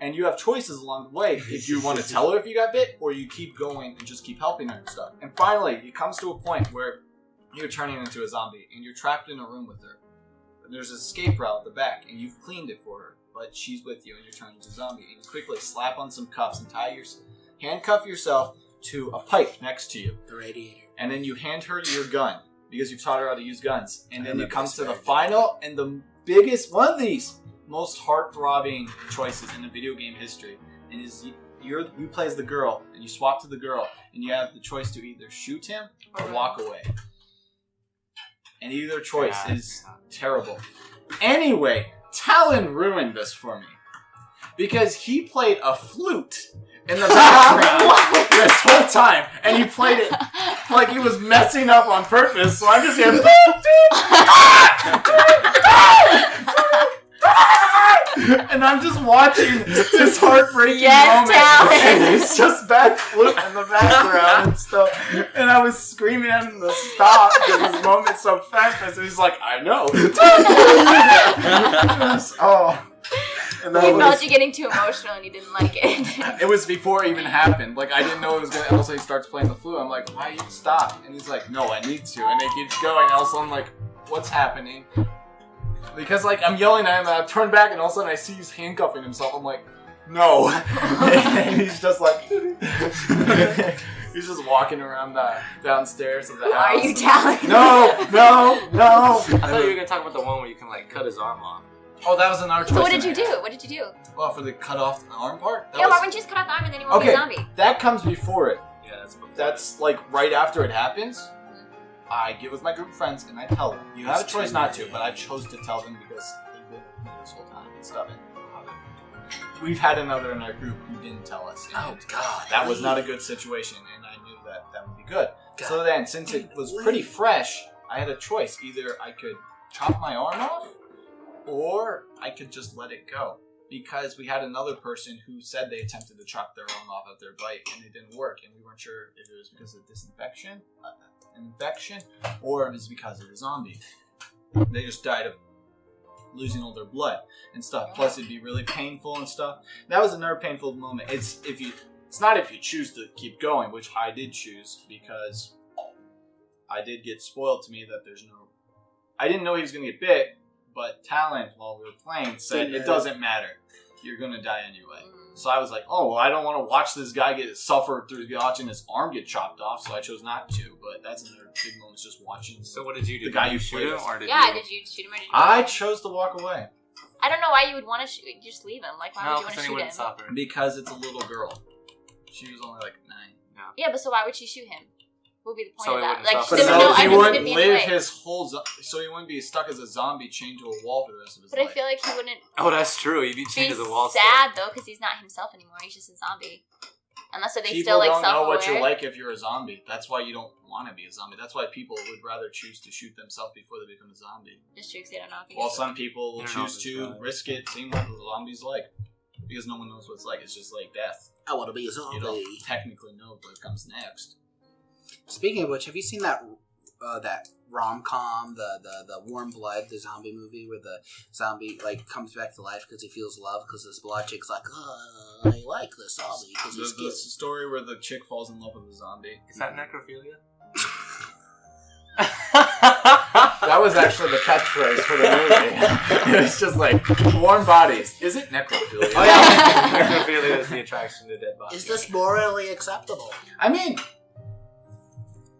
And you have choices along the way if you want to tell her if you got bit or you keep going and just keep helping her and stuff. And finally, it comes to a point where you're turning into a zombie and you're trapped in a room with her. And there's an escape route at the back and you've cleaned it for her. But she's with you and you're turning into a zombie. And you quickly slap on some cuffs and handcuff yourself to a pipe next to you. The radiator. And then you hand her your gun because you've taught her how to use guns. And I then it remember comes this to the very final and the biggest, one of these most heart-throbbing choices in the video game history. And is you play as the girl, and you swap to the girl, and you have the choice to either shoot him or walk away. And either choice is terrible. Anyway, Talon ruined this for me. Because he played a flute in the background this whole time. And he played it like he was messing up on purpose. So I'm just hearing... And I'm just watching this heartbreaking moment. And it's just bad flute in the background and stuff. And I was screaming at him to stop because this moment's so fast. And he's like, I know. And he felt you getting too emotional and he didn't like it. It was before it even happened. Like, I didn't know it was going to... Also, he starts playing the flute. I'm like, why you stop? And he's like, no, I need to. And it keeps going. And also, I'm like, what's happening? Because, like, I'm yelling at him, and I turn back, and all of a sudden I see he's handcuffing himself. I'm like, no. And he's just like... he's just walking around downstairs of the house. Are you telling me? No! I thought you were going to talk about the one where you can, like, cut his arm off. Oh, that was an art. So what did you do? What did you do? Well, for the cut off the arm part? Why wouldn't you just cut off the arm and then you won't be a zombie? That comes before it. Yeah, that's before. That's, like, right after it happens. I get with my group of friends and I tell them. You have a choice not to, but I chose to tell them because they've been with me this whole time and stuff. And we've had another in our group who didn't tell us. Oh, God. That was not a good situation, and I knew that would be good. God. So then, since it was pretty fresh, I had a choice. Either I could chop my arm off, or I could just let it go. Because we had another person who said they attempted to chop their arm off of their bite, and it didn't work, and we weren't sure if it was because of infection, or if it's because of the zombie. They just died of losing all their blood and stuff. Plus, it'd be really painful and stuff. That was another painful moment. It's not if you choose to keep going, which I did choose because I did get spoiled to me that there's no. I didn't know he was going to get bit, but Talon, while we were playing, said it doesn't matter. You're going to die anyway. So I was like, oh, well, I don't want to watch this guy suffer through watching his arm get chopped off, so I chose not to. But that's another big moment, just watching. So what did you do? The guy did you shoot him, or did did you shoot him or did you I chose to walk away. I don't know why you would want to just leave him. Like, why would you want to shoot him? Suffer. Because it's a little girl. She was only like 9. Yeah, but so why would she shoot him? What would be the point So of that? he Like, wouldn't there was no he items wouldn't to be in live the way. his whole... so he wouldn't be stuck as a zombie chained to a wall for the rest of his But life. I feel like he wouldn't Oh, that's true. He'd be chained be to the wall. sad, though, because he's not himself anymore. He's just a zombie. Unless they people still, like, don't know self-aware. what you're like if you're a zombie. That's why you don't want to be a zombie. That's why people would rather choose to shoot themselves before they become a zombie. Just true, because they don't know if While some people will choose to risk it, seeing what the zombie's like. Because no one knows what it's like. It's just like death. I want to be a zombie. You don't technically know what comes next. Speaking of which, have you seen that rom-com, the Warm Blood, the zombie movie where the zombie like comes back to life because he feels love because this blonde chick's like, oh, I like this zombie because he's the story where the chick falls in love with a zombie. Is that necrophilia? That was actually the catchphrase for the movie. It was just like, warm bodies. Is it necrophilia? Oh yeah, necrophilia is the attraction to dead bodies. Is this morally acceptable? I mean,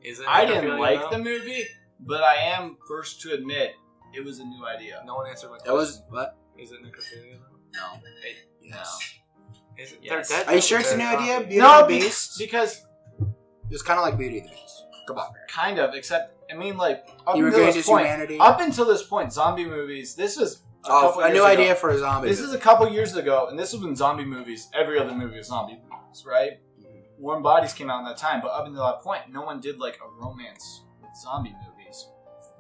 Is it I didn't necrophilia, like though? the movie, but I am first to admit it was a new idea. No one answered my question. It was what? Is it necrophilia though? No. Yes. Is it? Yes. They're dead. Are you sure it's a new They're idea? zombies. Beauty No, and the Beast. because It was kind of like Beauty and the Beast. Come on, man. kind of, except I mean, like up You were until going this to point, humanity. up until this point, zombie movies. This was A new idea for a zombie. This is a couple years ago, and this was when zombie movies. Every other movie was zombie movies, right? Warm Bodies came out in that time, but up until that point, no one did like a romance with zombie movies.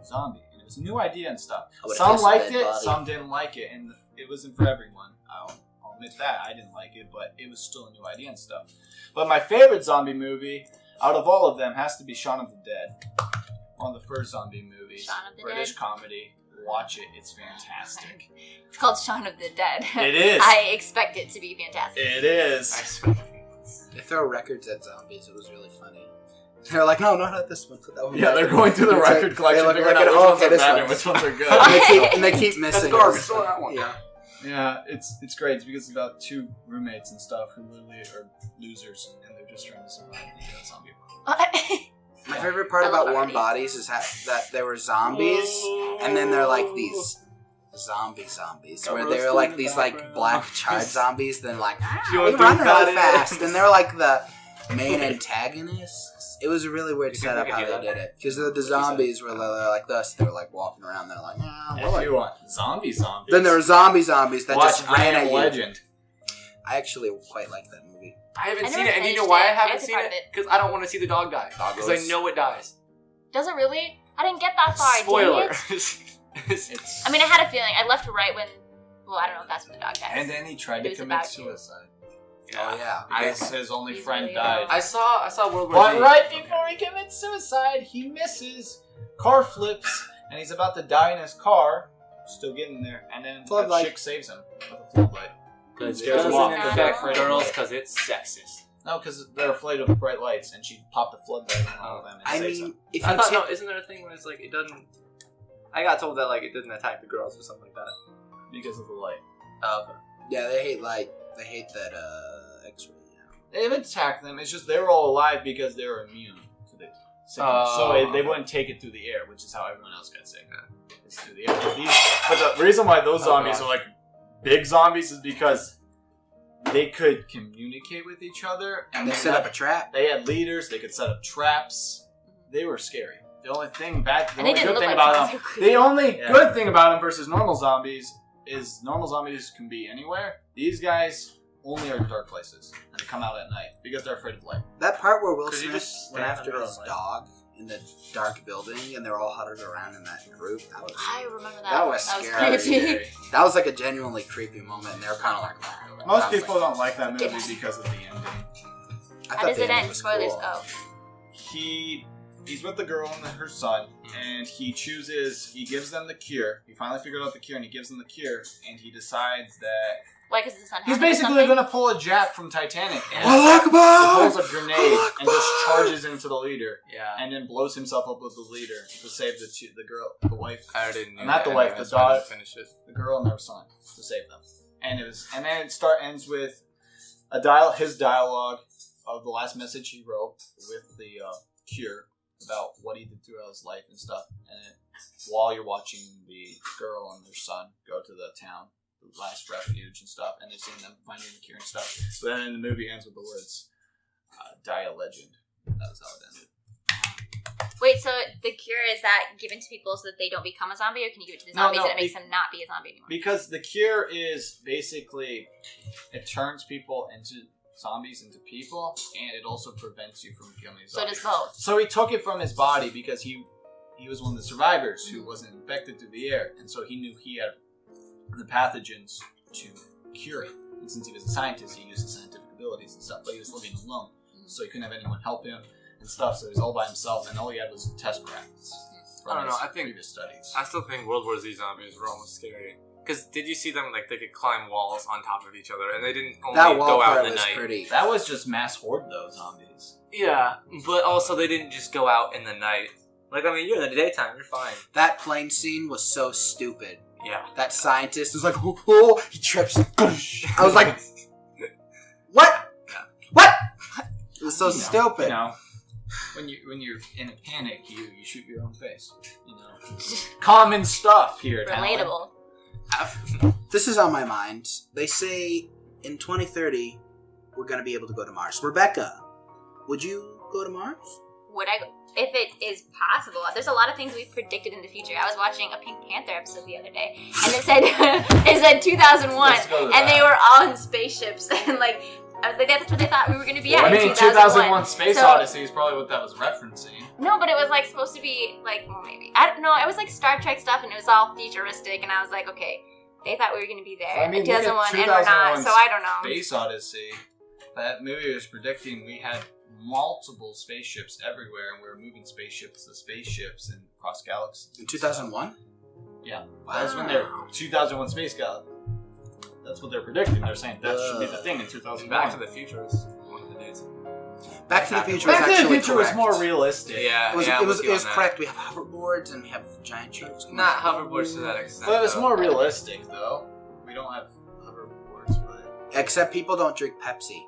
Zombie, and it was a new idea and stuff. Some liked it, some didn't like it, and it wasn't for everyone. I'll admit that I didn't like it, but it was still a new idea and stuff. But my favorite zombie movie out of all of them has to be Shaun of the Dead. One of the first zombie movies, Shaun of the British Dead? comedy. Watch it; it's fantastic. It's called Shaun of the Dead. It is. I expect it to be fantastic. It is. They throw records at zombies. It was really funny. They're like, no, not this one. Put that one. Yeah, back. they're going through the It's like- record collection, they look figuring at, out oh, which okay, ones this are bad one. and which ones are good. And they keep missing. That's garbage. it. Throw that one. Yeah. Yeah, it's great. It's because it's about two roommates and stuff who literally are losers, and they're just trying to survive the zombie apocalypse. My favorite part I love about Warm already. Bodies is that they were zombies, and then they're like these zombies, Got where they were roasted like in these the like background. black charred zombies. Then like You we wanna run do really that? fast, and they're like the main antagonists. It was a really weird You think setup we how could do they that? did it because the zombies were like us. They were like walking around. They're like, we're If like. you want zombies. Then there were zombies that Watch just ran I at Am you. Legend. I actually quite like that movie. I haven't I seen never it, and you know finished why I it. haven't It's a seen part it? of it. Because I don't want to see the dog die. Because I know it dies. Does it really? I didn't get that far. Spoiler. Dang it. It's, I mean, I had a feeling. I left right when. Well, I don't know if that's when the dog dies. and then he tried It to was commit about to. suicide. Oh yeah. Because his only He's friend really died. I saw World War But Z. right before he commits suicide, he misses. Car flips, and he's about to die in his car. Still getting there, and then Floodlight. that chick saves him with a floodlight. Because it Scares doesn't them off. Not affect all. girls because it's sexist. No, because they're afraid of bright lights, and she popped a floodlight on all of them and I saves mean, them. if I you thought, take no, isn't there a thing where it's like, it doesn't... I got told that, like, it doesn't attack the girls or something like that. Because of the light. Oh, okay. yeah, they hate light. They hate that X-ray. They would attack them, it's just they were all alive because they were immune to the sickness. So they wouldn't take it through the air, which is how everyone else got sick. It's through the air. But the reason why those zombies are like big zombies is because they could communicate with each other, and They set up a trap. They had leaders. They could set up traps. They were scary. The only thing bad, the And they only didn't good look thing like about zombies. them, the only Yeah. good thing about them versus normal zombies is normal zombies can be anywhere. These guys only are in dark places, and they come out at night because they're afraid of light. That part where Will 'Cause you Smith just went stand after under his a light. dog in the dark building, and they're all huddled around in that group. I remember that. That was That scary. was creepy. Scary. That was like a genuinely creepy moment, and they were kind of like. I Most was people like, don't like that movie because of the ending. I How thought does the it ending end? was Spoilers cool. go. He's with the girl and her son, and he gives them the cure. He finally figured out the cure, and he gives them the cure, and he decides that Why? Because the sun. he's happened or basically something? going to pull a Jack from Titanic. And Allah he Akbar! pulls a grenade and just charges into the leader, Yeah. and then blows himself up with the leader to save the girl, the wife, I didn't know Not the that, wife, and the that's why I daughter. didn't finish it. the girl and her son, to save them. And then ends with his dialogue of the last message he wrote with the cure about what he did throughout his life and stuff. And then, while you're watching the girl and their son go to the town, the last refuge and stuff, and they're seeing them finding the cure and stuff. But then the movie ends with the words, "Die a legend." That was how it ended. Wait, so the cure is that given to people so that they don't become a zombie, or can you give it to the No, zombies no, and it makes them not be a zombie anymore? Because the cure is basically, it turns people into zombies into people, and it also prevents you from becoming a So zombie. it does both. So he took it from his body because he was one of the survivors who wasn't infected through the air, and so he knew he had the pathogens to cure it. And since he was a scientist, he used his scientific abilities and stuff, but he was living alone, so he couldn't have anyone help him and stuff, so he was all by himself, and all he had was test rats. I don't know, From I his think- previous studies. I still think World War Z zombies were almost scary. Because did you see them, like, they could climb walls on top of each other, and they didn't only That wall go out part in the was night. pretty. That was just mass horde, though, zombies. Yeah, but also they didn't just go out in the night. Like, I mean, you're in the daytime, you're fine. That plane scene was so stupid. Yeah. That scientist was like, oh, he trips. I was like, what? What? It was so stupid. You know, when you're in a panic, you shoot your own face. You know, common stuff here. Talon. Relatable. This is on my mind. They say in 2030 we're gonna be able to go to Mars. Rebecca, would you go to Mars? Would I? If it is possible, there's a lot of things we've predicted in the future. I was watching a Pink Panther episode the other day, and it said 2001, Let's go to and that. they were all in spaceships, and like I was like, that's what they thought we were going to be at. I mean, in 2001 Space So- Odyssey is probably what that was referencing. No, but it was like supposed to be like, well, maybe I don't know. It was like Star Trek stuff, and it was all futuristic, and I was like, okay, they thought we were going to be there I mean, in look at 2001, and we're not. 2001's So I don't know. Space Odyssey. That movie was predicting we had multiple spaceships everywhere, and we were moving spaceships to spaceships and across galaxies. In 2001? Yeah, that's when they're 2001 Space Galaxy. That's what they're predicting. They're saying that should be the thing in 2001. Back to the Future is one of the dates. Back to the Future Back was to the actually Future was correct. more realistic. Yeah, It was, yeah, it was, I'm it was with you on correct. We have hoverboards and we have giant trucks. Not hoverboards to that extent. But it was though. more realistic, though. We don't have hoverboards, but Except people don't drink Pepsi.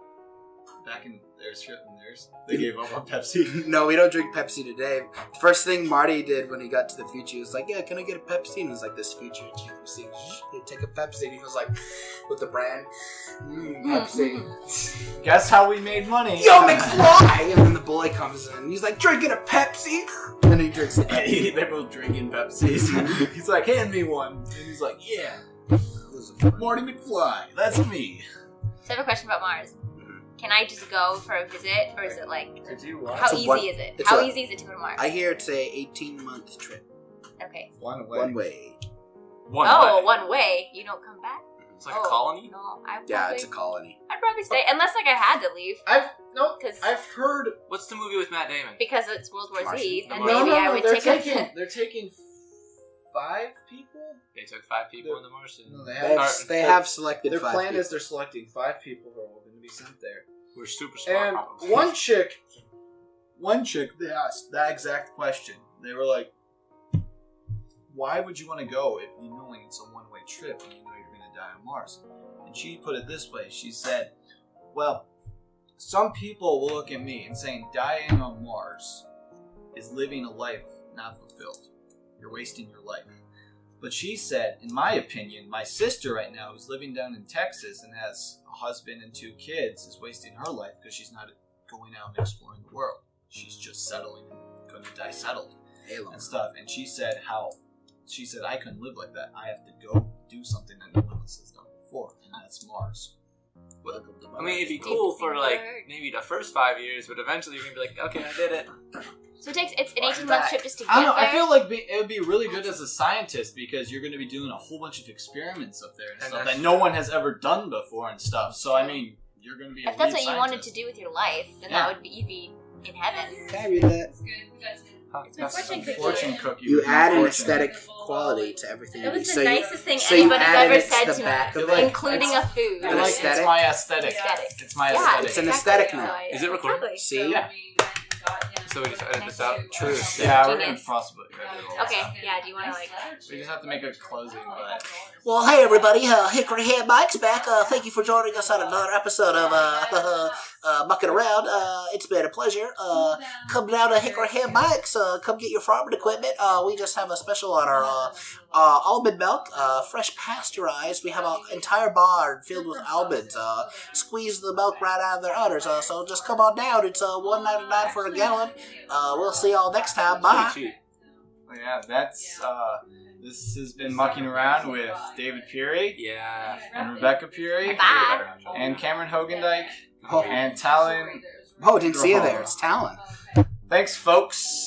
back in their trip and theirs, they gave up on Pepsi. No, we don't drink Pepsi today. First thing Marty did when he got to the future, he was like, "Yeah, can I get a Pepsi?" And it was like, "This future chief was saying, take a Pepsi." And he was like, with the brand, Pepsi. Guess how we made money? Yo, McFly! And then the boy comes in. He's like, "Drinking a Pepsi?" And then he drinks it. They're both drinking Pepsis. He's like, "Hand me one." And he's like, "Yeah." Marty McFly. That's me. So I have a question about Mars. Can I just go for a visit, or is it like... How It's a easy one- is it? it's How a- easy is it to go to Mars? I hear it's a 18-month trip. Okay. One way. One way. One way. You don't come back? It's like a colony? No, Yeah, it's a colony. I'd probably stay, unless like I had to leave. I've heard. What's the movie with Matt Damon? Because it's World War Z, Martian. then No, maybe I would they're take taking. a... They're taking 5 people. They took 5 people in the Martian. No, They have selected Their 5 plan people. is they're selecting 5 people who are going to be sent there. We're super smart. And probably. one chick, they asked that exact question. They were like, "Why would you want to go if you knowing it's a one-way trip and you know you're going to die on Mars?" And she put it this way. She said, "Well, some people will look at me and saying dying on Mars is living a life not fulfilled. You're wasting your life." But she said, in my opinion, my sister right now, who's living down in Texas and has a husband and 2 kids, is wasting her life because she's not going out and exploring the world. She's just settling and going to die settled and stuff. And she said I couldn't live like that. I have to go do something that no one else has done before, and that's Mars. I mean, it'd be cool for like maybe the first 5 years, but eventually you're gonna be like, okay, I did it. So it's an 18-month trip just to get I don't know. there? I feel like it would be really good as a scientist because you're going to be doing a whole bunch of experiments up there and stuff that no one has ever done before and stuff. So I mean, you're going to be. If that's what you wanted to do with your life, then that would be you'd be in heaven. Can I read that? It's my Fortune cookie. You with add an fortune. aesthetic quality to everything. That you was do. the So you- nicest thing so you anybody's added ever it to said the to back me, of it. including a food. An aesthetic? It's my aesthetic. Aesthetic. It's my Yeah, aesthetic. It's an exactly aesthetic what now. I- Is it recording? Exactly. See? Yeah. So we just edit this out. True. Yeah, we're going Genius. to possibly. Okay, yeah, do you want to like... We just have to make a closing, but. Well, hey everybody, Hickory Head Mike's back. Thank you for joining us on another episode of Mucking Around. It's been a pleasure. Come down to Hickory Head Mike's. Come get your farming equipment. We just have a special on our almond milk, fresh pasteurized. We have an entire bar filled with almonds. Squeeze the milk right out of their udders. So just come on down. It's $1.99 for a gallon. We'll see y'all next time. Bye. Yeah, that's. This has been Mucking Around with David Peary. Yeah. And Rebecca Peary. Bye. And Cameron Hogendijk. Oh. And Talon. Oh, didn't see you there. It's Talon. Thanks, folks.